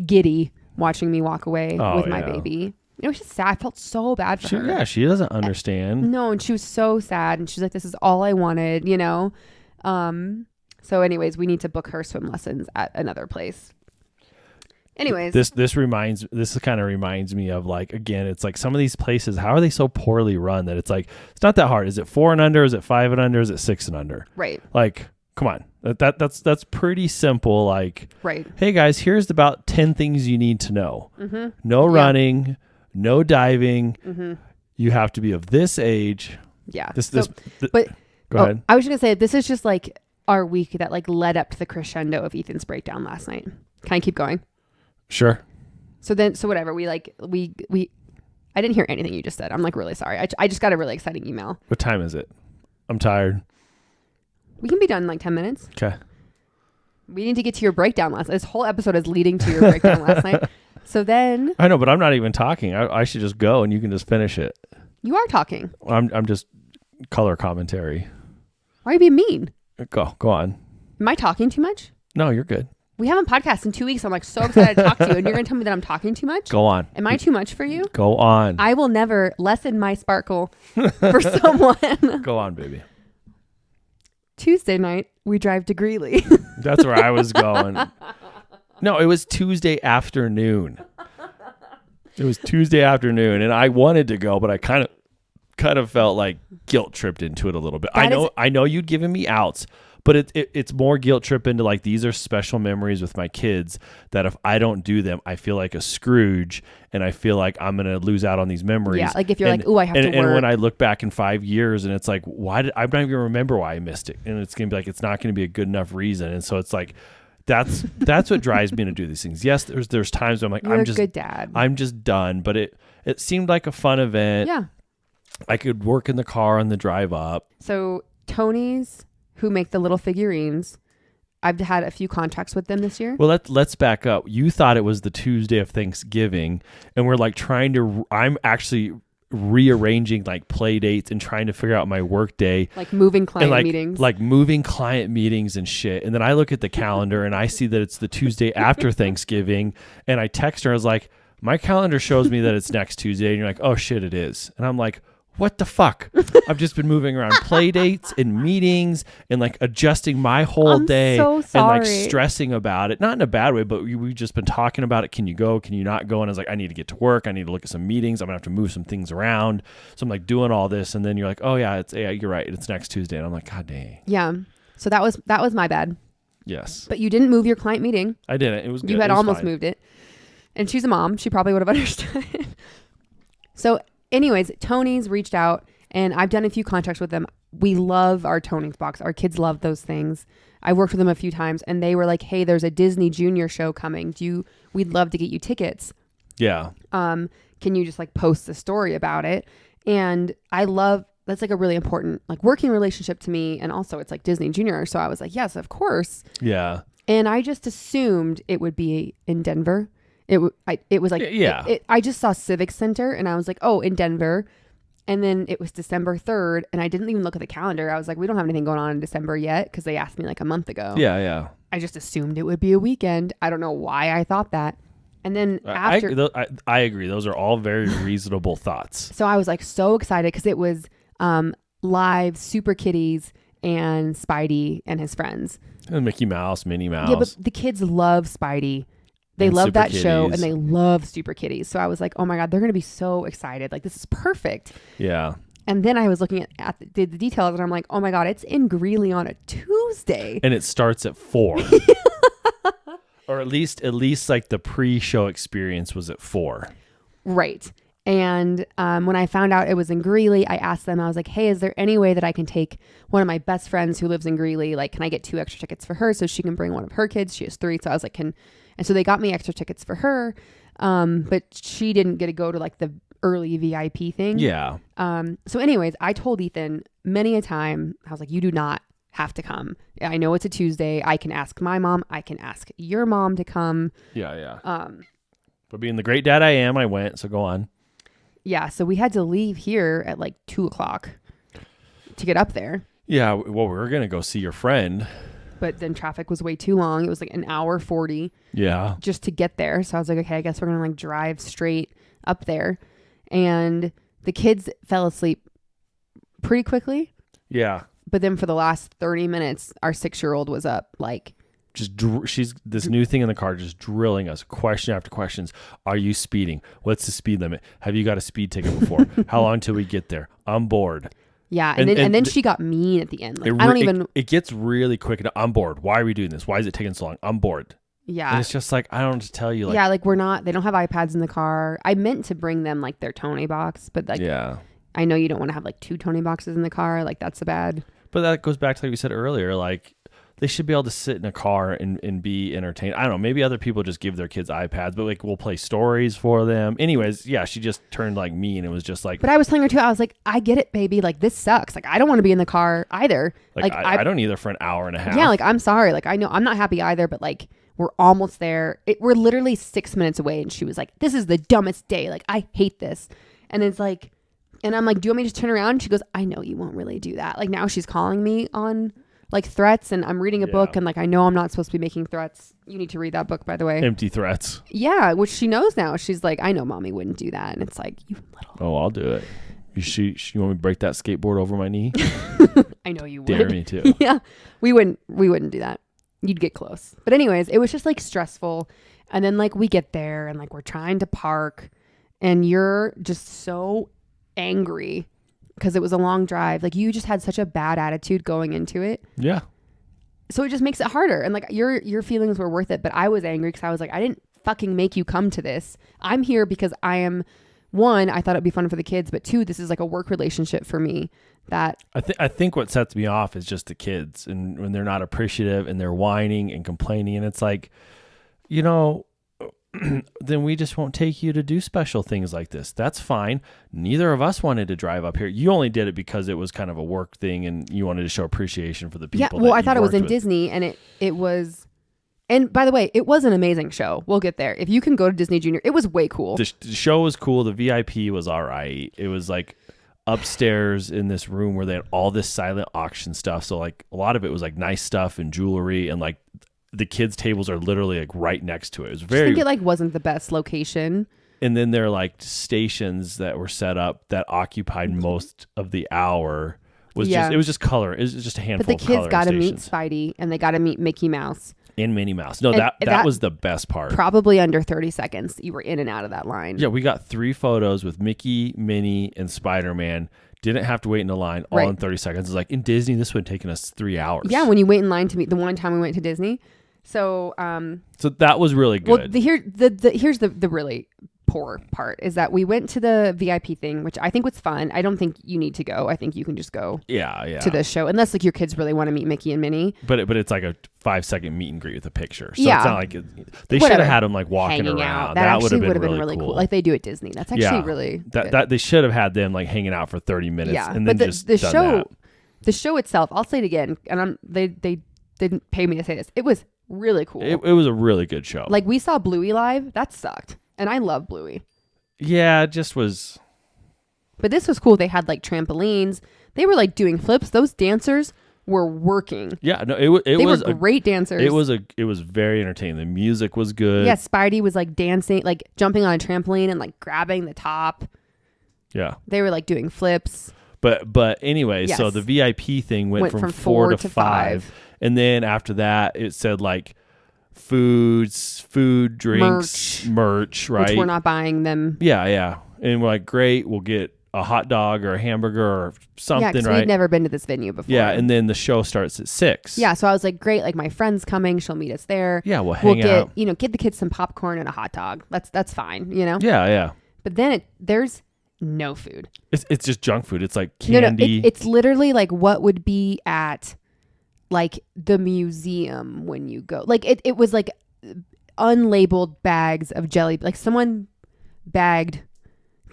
giddy watching me walk away with my baby. It was just sad. I felt so bad for her. Yeah, she doesn't understand. No, and she was so sad, and she's like, "This is all I wanted," you know. So, anyways, we need to book her swim lessons at another place. Anyways, this kind of reminds me of, like, again, it's like some of these places, how are they so poorly run that it's like it's not that hard? Is it 4 and under? Is it 5 and under? Is it 6 and under? Right. Like, come on, that's pretty simple. Like, right. Hey guys, here's about 10 things you need to know. Mm-hmm. No running, no diving. Mm-hmm. You have to be of this age. Yeah. But go ahead. I was just gonna say, this is just like our week that like led up to the crescendo of Ethan's breakdown last night. Can I keep going? Sure. So whatever, we I didn't hear anything you just said. I'm like really sorry. I just got a really exciting email. What time is it? I'm tired. We can be done in like 10 minutes. Okay. We need to get to your breakdown this whole episode is leading to your breakdown last night. So then I know, but I'm not even talking. I should just go and you can just finish it. You are talking. I'm just color commentary. Why are you being mean? Go on. Am I talking too much? No, you're good. We haven't podcasted in 2 weeks. So I'm like so excited to talk to you, and you're going to tell me that I'm talking too much? Go on. Am I too much for you? Go on. I will never lessen my sparkle for someone. Go on, baby. Tuesday night, we drive to Greeley. That's where I was going. No, it was Tuesday afternoon. It was Tuesday afternoon, and I wanted to go, but I kind of felt like guilt tripped into it a little bit. I know you'd given me outs, but it's more guilt trip into like, these are special memories with my kids that if I don't do them, I feel like a Scrooge and I feel like I'm going to lose out on these memories. Yeah, like if you're like, ooh, I have to work. And when I look back in 5 years and it's like, I don't even remember why I missed it. And it's going to be like, it's not going to be a good enough reason. And so it's like, that's what drives me to do these things. Yes, there's times where I'm like, you're a good dad. I'm just done. But it seemed like a fun event. Yeah. I could work in the car on the drive up. So Tony's, who make the little figurines, I've had a few contracts with them this year. Well, let's back up. You thought it was the Tuesday of Thanksgiving, and we're like I'm actually rearranging like play dates and trying to figure out my work day. Like moving client meetings. Like moving client meetings and shit. And then I look at the calendar and I see that it's the Tuesday after Thanksgiving, and I text her, I was like, my calendar shows me that it's next Tuesday, and you're like, oh shit, it is. And I'm like, what the fuck? I've just been moving around play dates and meetings and like adjusting my whole day so and like stressing about it. Not in a bad way, but we've just been talking about it. Can you go? Can you not go? And I was like, I need to get to work. I need to look at some meetings. I'm gonna have to move some things around. So I'm like doing all this. And then you're like, oh yeah, you're right. It's next Tuesday. And I'm like, God dang. Yeah. So that was my bad. Yes. But you didn't move your client meeting. I didn't. It was good. You had almost moved it. And she's a mom. She probably would have understood. So anyways, Tony's reached out and I've done a few contracts with them. We love our Tony's box. Our kids love those things. I worked with them a few times and they were like, hey, there's a Disney Junior show coming. We'd love to get you tickets. Yeah. Can you just like post the story about it? And that's like a really important like working relationship to me. And also it's like Disney Junior. So I was like, yes, of course. Yeah. And I just assumed it would be in Denver. It was like, yeah. I just saw Civic Center and I was like, oh, in Denver. And then it was December 3rd and I didn't even look at the calendar. I was like, we don't have anything going on in December yet because they asked me like a month ago. Yeah, yeah. I just assumed it would be a weekend. I don't know why I thought that. And then after... I agree. Those are all very reasonable thoughts. So I was like so excited because it was live Super Kitties and Spidey and his friends. And Mickey Mouse, Minnie Mouse. Yeah, but the kids love Spidey. They love Super that Kitties. show and they love Super Kitties. So I was like, oh my God, they're going to be so excited. Like, this is perfect. Yeah. And then I was looking at the details and I'm like, oh my God, it's in Greeley on a Tuesday. And it starts at 4. Or at least like the pre-show experience was at 4. Right. And when I found out it was in Greeley, I asked them, I was like, hey, is there any way that I can take one of my best friends who lives in Greeley? Like, can I get 2 extra tickets for her so she can bring one of her kids? She has 3. So I was like, and so they got me extra tickets for her. But she didn't get to go to like the early VIP thing. Yeah. So anyways, I told Ethan many a time, I was like, you do not have to come. I know it's a Tuesday. I can ask my mom. I can ask your mom to come. Yeah. Yeah. But being the great dad I am, I went. So go on. Yeah. So we had to leave here at like 2:00. to get up there. Yeah, well, we were going to go see your friend. But then traffic was way too long. It was like an hour 40. Yeah. Just to get there. So I was like, okay, I guess we're going to like drive straight up there. And the kids fell asleep pretty quickly. Yeah. But then for the last 30 minutes, our 6-year-old was up like. She's this new thing in the car, just drilling us question after questions. Are you speeding? What's the speed limit? Have you got a speed ticket before? How long till we get there? I'm bored. Yeah, and then she got mean at the end. Like, it gets really quick. I'm bored. Why are we doing this? Why is it taking so long? I'm bored. Yeah. And it's just like, I don't just tell you. Like, yeah, like they don't have iPads in the car. I meant to bring them like their Tony box, but like, yeah, I know you don't want to have like 2 Tony boxes in the car. Like that's bad. But that goes back to like we said earlier, like they should be able to sit in a car and be entertained. I don't know. Maybe other people just give their kids iPads, but like we'll play stories for them. Anyways, yeah, she just turned like me and it was just like. But I was telling her too, I was like, I get it, baby. Like this sucks. Like I don't want to be in the car either. Like I don't either for an hour and a half. Yeah, like I'm sorry. Like I know I'm not happy either, but like we're almost there. We're literally 6 minutes away. And she was like, this is the dumbest day. Like I hate this. And it's like, and I'm like, do you want me to turn around? She goes, I know you won't really do that. Like now she's calling me on like threats and I'm reading a book and like I know I'm not supposed to be making threats. You need to read that book, by the way. Empty threats. Yeah, which she knows now. She's like, I know mommy wouldn't do that. And it's like, you little. Oh, I'll do it. You want me to break that skateboard over my knee? I know you would. Dare me too. Yeah, we wouldn't do that. You'd get close. But anyways, it was just like stressful. And then like we get there and like we're trying to park and you're just so angry because it was a long drive. Like you just had such a bad attitude going into it. Yeah. So it just makes it harder. And like your feelings were worth it. But I was angry because I was like, I didn't fucking make you come to this. I'm here because I am, one, I thought it'd be fun for the kids. But 2, this is like a work relationship for me that. I think what sets me off is just the kids and when they're not appreciative and they're whining and complaining. And it's like, you know, then we just won't take you to do special things like this. That's fine. Neither of us wanted to drive up here. You only did it because it was kind of a work thing and you wanted to show appreciation for the people. Yeah, well, I thought it was in Disney and it was, and by the way, it was an amazing show. We'll get there. If you can go to Disney Junior, it was way cool. The show was cool. The VIP was all right. It was like upstairs in this room where they had all this silent auction stuff. So like a lot of it was like nice stuff and jewelry and like the kids' tables are literally like right next to it. It was very. I think it like wasn't the best location. And then there are like stations that were set up that occupied most of the hour. It was just color. It was just a handful. But the kids got to meet stations. Spidey and they got to meet Mickey Mouse and Minnie Mouse. No, that was the best part. Probably under 30 seconds, you were in and out of that line. Yeah, we got 3 photos with Mickey, Minnie, and Spider-Man. Didn't have to wait in the line all in 30 seconds. It's like in Disney, this would have taken us 3 hours. Yeah, when you wait in line to meet the one time we went to Disney. So that was really good. Well, here's the really poor part is that we went to the VIP thing, which I think was fun. I don't think you need to go. I think you can just go to this show unless like your kids really want to meet Mickey and Minnie. But it's like a 5-second meet and greet with a picture. So it's not like they should have had them like walking hanging around. Out. That would have been really cool. Like they do at Disney. That's actually really that they should have had them like hanging out for 30 minutes. Yeah, and then but just the show itself. I'll say it again, and they didn't pay me to say this. It was really cool. It was a really good show. Like we saw Bluey live. That sucked. And I love Bluey. Yeah, it just was. But this was cool. They had like trampolines. They were like doing flips. Those dancers were working. Yeah, no, they were great dancers. It was very entertaining. The music was good. Yeah, Spidey was like dancing, like jumping on a trampoline and like grabbing the top. Yeah. They were like doing flips. But anyway, so the VIP thing went from 4 to 5. And then after that, it said like food, drinks, merch, right? Which we're not buying them. Yeah. And we're like, great, we'll get a hot dog or a hamburger or something, right? We'd never been to this venue before. Yeah, and then the show starts at 6. Yeah, so I was like, great, like my friend's coming, she'll meet us there. Yeah, we'll hang out. Get the kids some popcorn and a hot dog. That's fine, Yeah. But then there's no food. It's just junk food. It's like candy. No, it's literally like what would be at like the museum when you go. Like it was like unlabeled bags of jelly. Like someone bagged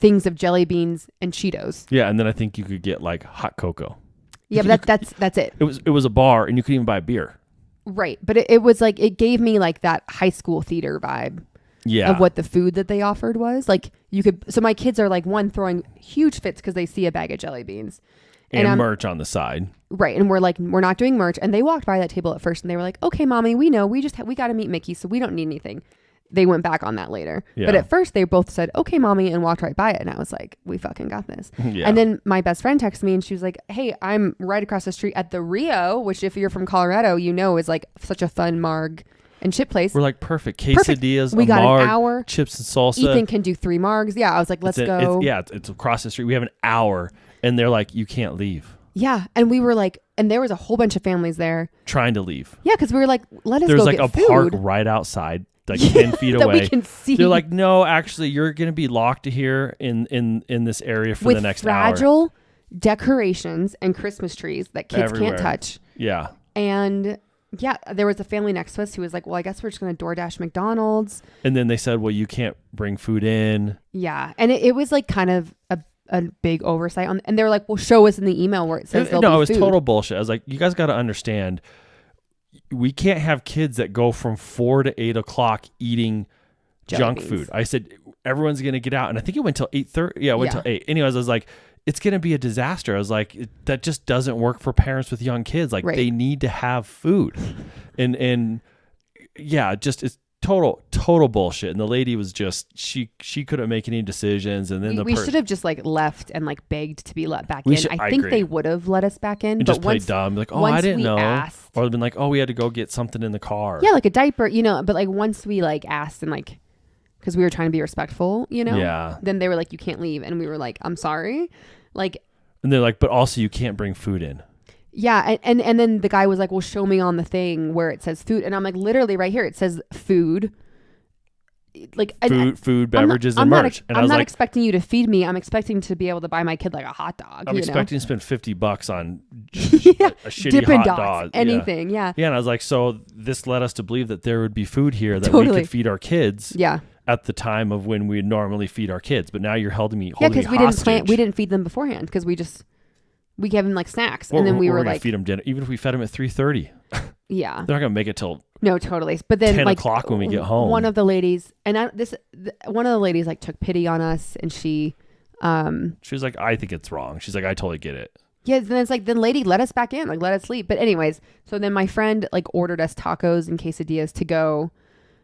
things of jelly beans and Cheetos. Yeah, and then I think you could get like hot cocoa. Yeah, but that's it. It was a bar, and you could even buy beer. Right, but it was like it gave me like that high school theater vibe. Yeah. Of what the food that they offered was. Like you could. So my kids are like throwing huge fits because they see a bag of jelly beans, And merch on the side. Right. And we're like, we're not doing merch. And they walked by that table at first and they were like, okay, mommy, we know. We got to meet Mickey, so we don't need anything. They went back on that later. Yeah. But at first they both said, okay, mommy, and walked right by it. And I was like, we fucking got this. Yeah. And then my best friend texted me and she was like, hey, I'm right across the street at the Rio, which if you're from Colorado, you know is like such a fun marg and chip place. We're like, perfect. Quesadillas, we got marg, an hour. Chips and salsa. Ethan can do 3 margs. Yeah. I was like, let's go. It's across the street. We have an hour. And they're like, you can't leave. Yeah. And we were like, and there was a whole bunch of families there. Trying to leave. Yeah. Because we were like, let us There's go like get a food. park right outside. Like 10 feet away. That we can see. They're like, no, actually, you're going to be locked here in this area for the next hour. With fragile decorations and Christmas trees that kids can't touch. Yeah. And yeah, there was a family next to us who was like, well, I guess we're just going to DoorDash McDonald's. And then they said, well, you can't bring food in. Yeah. And it was like kind of a big oversight. And they were like, well, show us in the email where it says no, it was total bullshit. I was like, you guys got to understand, we can't have kids that go from 4 to 8 o'clock eating junk food. I said, everyone's going to get out. And I think it went till 8:30. Yeah, it went till 8. Anyways, I was like, it's going to be a disaster. I was like, that just doesn't work for parents with young kids. Like they need to have food. And yeah, just it's total bullshit. And the lady was just, she couldn't make any decisions. And then we should have just like left and like begged to be let back in. I think they would have let us back in. And but just played dumb. Like, oh, I didn't know. Or they've been like, oh, we had to go get something in the car. Yeah, like a diaper, but like once we like asked and like, because we were trying to be respectful, Yeah. Then they were like, you can't leave. And we were like, I'm sorry. Like. And they're like, but also you can't bring food in. Yeah. And then the guy was like, well, show me on the thing where it says food. And I'm like, literally right here, it says food. Like food, beverages, and merch. And I'm not expecting you to feed me. I'm expecting to be able to buy my kid like a hot dog. I'm expecting to spend $50 on a shitty Dippin' hot Dots, dog. anything. Yeah. And I was like, so this led us to believe that there would be food here that we could feed our kids. Yeah. At the time of when we normally feed our kids, but now you're holding me because hostage. We didn't feed them beforehand because we gave them like snacks, and then we were like, feed them dinner, even if we fed them at 3:30. Yeah, they're not gonna make it till totally. But then 10 like o'clock when we get home. One of the ladies, one of the ladies like took pity on us, and she was like, I think it's wrong. She's like, I totally get it. Yeah, then it's like, then lady, let us back in, like let us leave. But anyways, so then my friend like ordered us tacos and quesadillas to go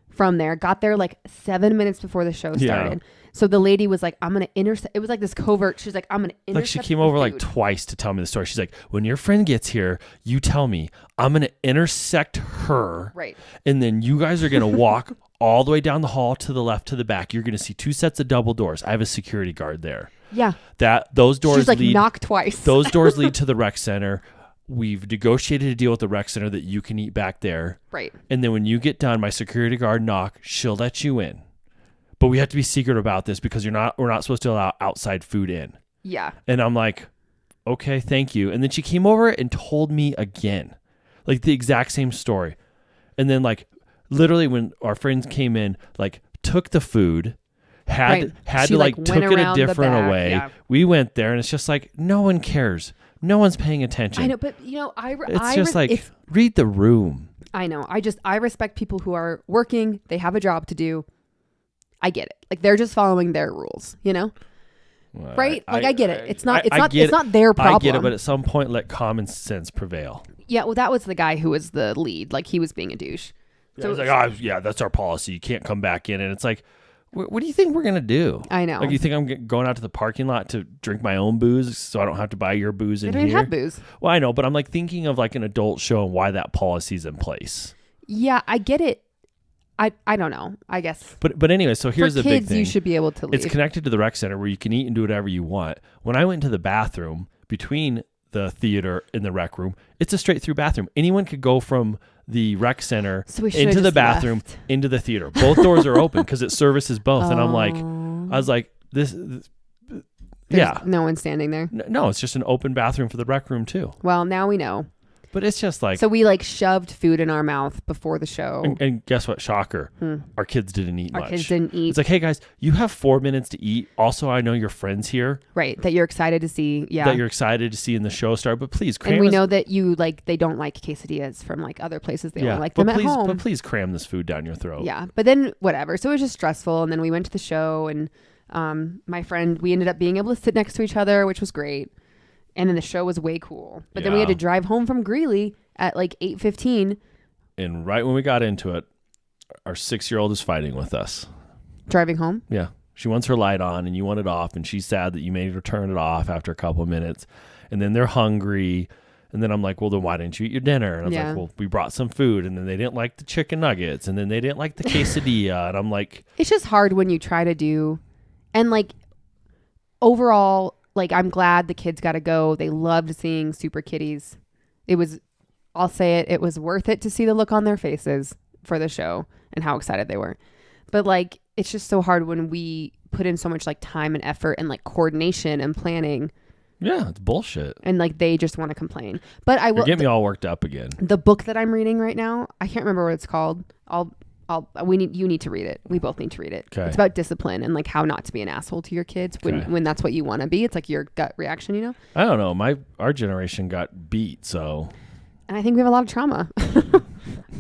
from there, got there like 7 minutes before the show started. Yeah. So the lady was like, I'm going to intercept. It was like this covert. She's like, I'm going to intercept. Like she came over like twice to tell me the story. She's like, when your friend gets here, you tell me. I'm going to intersect her. Right. And then you guys are going to walk all the way down the hall to the left to the back. You're going to see 2 sets of double doors. I have a security guard there. Yeah. Those doors She's like, knock twice. Those doors lead to the rec center. We've negotiated a deal with the rec center that you can eat back there. Right. And then when you get done, my security guard knock, she'll let you in. But we have to be secret about this because we're not supposed to allow outside food in. Yeah. And I'm like, okay, thank you. And then she came over and told me again, like the exact same story. And then like literally when our friends came in, like took the food, had to like took it a different way. Yeah. We went there and it's just like, no one cares. No one's paying attention. I know, but read the room. I know. I respect people who are working. They have a job to do. I get it. Like they're just following their rules, Well, right? I get it. It's not their problem. I get it, but at some point let common sense prevail. Yeah, well that was the guy who was the lead. Like he was being a douche. So he's like, that's our policy. You can't come back in. And it's like, what do you think we're going to do? I know. Like, you think I'm going out to the parking lot to drink my own booze so I don't have to buy your booze in here? I don't even have booze. Well, I know, but I'm like thinking of like an adult show and why that policy's in place. Yeah, I get it. I don't know, I guess. But anyway, so here's the big thing. You should be able to leave. It's connected to the rec center where you can eat and do whatever you want. When I went into the bathroom between the theater and the rec room, it's a straight through bathroom. Anyone could go from the rec center into the bathroom, into the theater. Both doors are open because it services both. And I'm like, I was like, this yeah. No one standing there. No, it's just an open bathroom for the rec room too. Well, now we know. But it's just like... So we like shoved food in our mouth before the show. And guess what? Shocker. Our kids didn't eat much. Our kids didn't eat. It's like, hey guys, you have 4 minutes to eat. Also, I know your friends here. Right. That you're excited to see. Yeah. That you're excited to see in the show start. But please cram And we know that they don't like quesadillas from like other places. They only like them at home. But please cram this food down your throat. Yeah. But then whatever. So it was just stressful. And then we went to the show and my friend, we ended up being able to sit next to each other, which was great. And then the show was way cool. But then we had to drive home from Greeley at like 8:15. And right when we got into it, our 6-year-old is fighting with us. Driving home? Yeah. She wants her light on and you want it off. And she's sad that you made her turn it off after a couple of minutes. And then they're hungry. And then I'm like, well, then why didn't you eat your dinner? And I was like, well, we brought some food. And then they didn't like the chicken nuggets. And then they didn't like the quesadilla. And I'm like... It's just hard when you try to do... And like, overall, like, I'm glad the kids got to go. They loved seeing Super Kitties. It was... I'll say it. It was worth it to see the look on their faces for the show and how excited they were. But like, it's just so hard when we put in so much like time and effort and like coordination and planning. Yeah, it's bullshit. And like, they just want to complain. But I will get me all worked up again. The book that I'm reading right now, I can't remember what it's called. You need to read it. We both need to read it. Okay. It's about discipline and like how not to be an asshole to your kids when that's what you want to be. It's like your gut reaction, you know? I don't know. Our generation got beat, so... And I think we have a lot of trauma.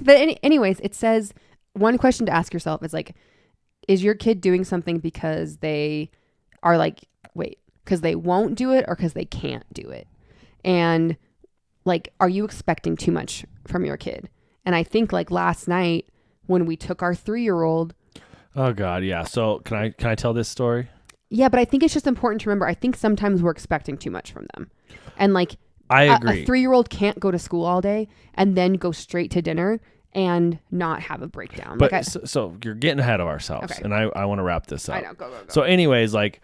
But anyways, it says one question to ask yourself is like, is your kid doing something because they are like, because they won't do it or because they can't do it? And like, are you expecting too much from your kid? And I think like last night when we took our 3-year-old. Oh God. Yeah. So can I tell this story? Yeah. But I think it's just important to remember. I think sometimes we're expecting too much from them. And like, I agree. A 3-year-old can't go to school all day and then go straight to dinner and not have a breakdown. But so you're getting ahead of ourselves, okay. And I want to wrap this up. I know. Go. So anyways, like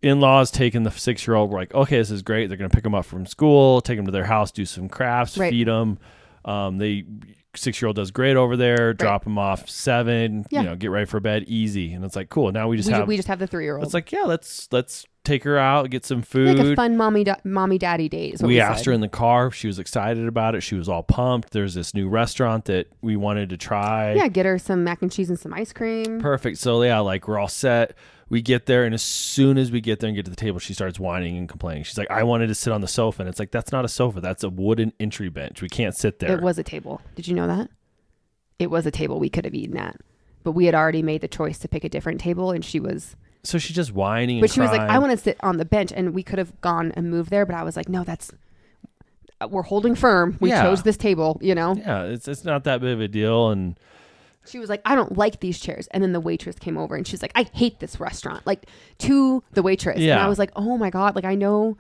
in-laws taking the 6-year-old, we're like, okay, this is great. They're going to pick them up from school, take them to their house, do some crafts, feed them. 6-year-old does great over there. Right. Drop them off 7. Yeah. Get ready for bed, easy. And it's like, cool. Now we just have the 3-year-old. It's like, yeah, let's take her out, get some food. Like a fun mommy daddy date. We asked her in the car. She was excited about it. She was all pumped. There's this new restaurant that we wanted to try. Yeah, get her some mac and cheese and some ice cream. Perfect. So yeah, like we're all set. We get there, and as soon as we get there and get to the table, she starts whining and complaining. She's like, I wanted to sit on the sofa. And it's like, that's not a sofa. That's a wooden entry bench. We can't sit there. It was a table. Did you know that? It was a table we could have eaten at. But we had already made the choice to pick a different table, and she was... So she's just whining and But she crying. was like, I want to sit on the bench. And we could have gone and moved there. But I was like, no, we're holding firm. We chose this table, you know? Yeah, it's not that big of a deal. And she was like, I don't like these chairs. And then the waitress came over and she's like, I hate this restaurant. Like, to the waitress. Yeah. And I was like, oh my God. Like, I know.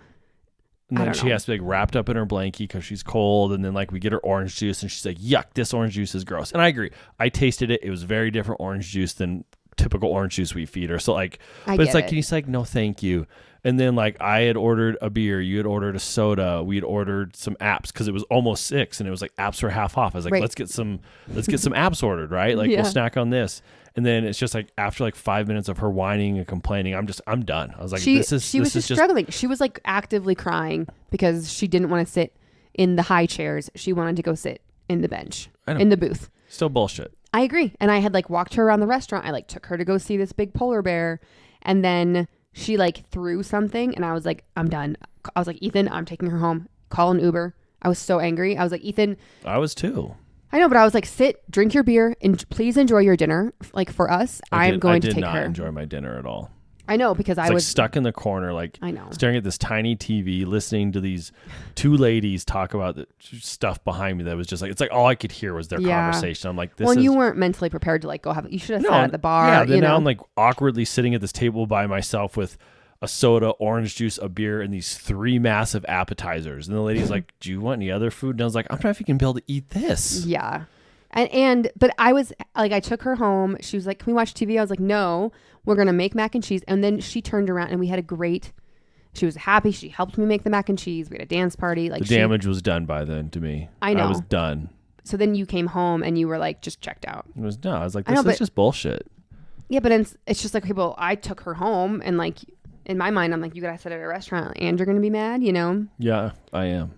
And then she has to be like wrapped up in her blankie because she's cold. And then like we get her orange juice and she's like, yuck, this orange juice is gross. And I agree. I tasted it. It was very different orange juice than typical orange juice we feed her. So like, but it's like, he's like, no, thank you. And then like I had ordered a beer, you had ordered a soda, we had ordered some apps because it was almost 6 and it was like apps were half off. I was like, let's get some apps ordered, right? Like we'll snack on this. And then it's just like after like 5 minutes of her whining and complaining, I'm done. I was like, she was just struggling. She was like actively crying because she didn't want to sit in the high chairs. She wanted to go sit in the bench, in the booth. Still bullshit. I agree. And I had like walked her around the restaurant. I like took her to go see this big polar bear. And then she like threw something and I was like, I'm done. I was like, Ethan, I'm taking her home. Call an Uber. I was so angry. I was like, Ethan. I was too. I know, but I was like, sit, drink your beer, and please enjoy your dinner. Like for us, I'm going to take her. I did not enjoy my dinner at all. I know, because I was stuck in the corner, like I know, staring at this tiny TV, listening to these 2 ladies talk about the stuff behind me that was just like, it's like all I could hear was their conversation. I'm like, you weren't mentally prepared to like go have, you should have sat at the bar. Yeah, then now I'm like awkwardly sitting at this table by myself with a soda, orange juice, a beer, and these 3 massive appetizers. And the lady's like, do you want any other food? And I was like, I'm not even be able to eat this. Yeah. But I was like, I took her home. She was like, can we watch TV? I was like, no, we're going to make mac and cheese. And then she turned around and we had she was happy. She helped me make the mac and cheese. We had a dance party. Like the damage was done by then to me. I know. I was done. So then you came home and you were like, just checked out. I was like, this is just bullshit. Yeah. But it's just like, okay, well, I took her home and like, in my mind, I'm like, you got to sit at a restaurant and you're going to be mad, you know? Yeah, I am.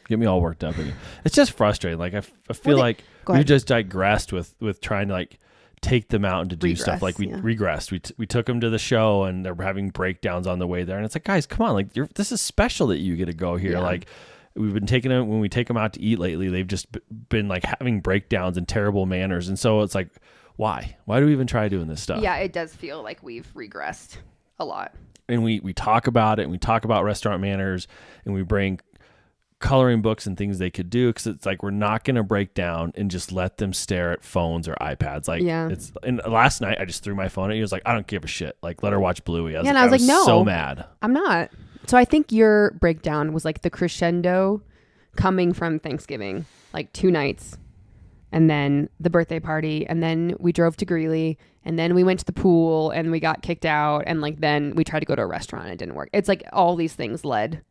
Get me all worked up again. It's just frustrating. Like I feel like we just digressed with trying to like take them out and to do stuff. Like we regressed. We took them to the show and they're having breakdowns on the way there. And it's like, guys, come on! Like this is special that you get to go here. Yeah. Like we've been taking them when we take them out to eat lately. They've just been like having breakdowns and terrible manners. And so it's like, why? Why do we even try doing this stuff? Yeah, it does feel like we've regressed a lot. and we talk about it, and we talk about restaurant manners, and we bring coloring books and things they could do, because it's like we're not going to break down and just let them stare at phones or iPads. Like it's. And last night I just threw my phone at you. I was like, I don't give a shit. Like, let her watch Bluey. I was like, no, so mad. I'm not. So I think your breakdown was like the crescendo coming from Thanksgiving, like 2 nights, and then the birthday party, and then we drove to Greeley, and then we went to the pool and we got kicked out, and like then we tried to go to a restaurant and it didn't work. It's like all these things led.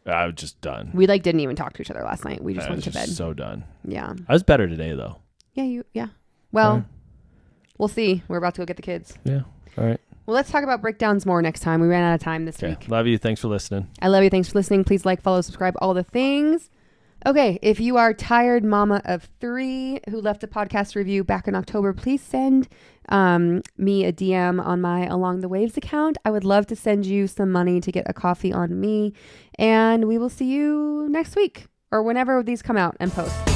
I was just done. We like didn't even talk to each other last night. We just went to bed. So done. Yeah. I was better today though. Yeah. Well, we'll see. We're about to go get the kids. Yeah. All right. Well, let's talk about breakdowns more next time. We ran out of time this week. Love you. Thanks for listening. I love you. Thanks for listening. Please like, follow, subscribe, all the things. Okay. If you are tired mama of 3 who left a podcast review back in October, please send me a DM on my Along the Waves account. I would love to send you some money to get a coffee on me. And we will see you next week or whenever these come out and post.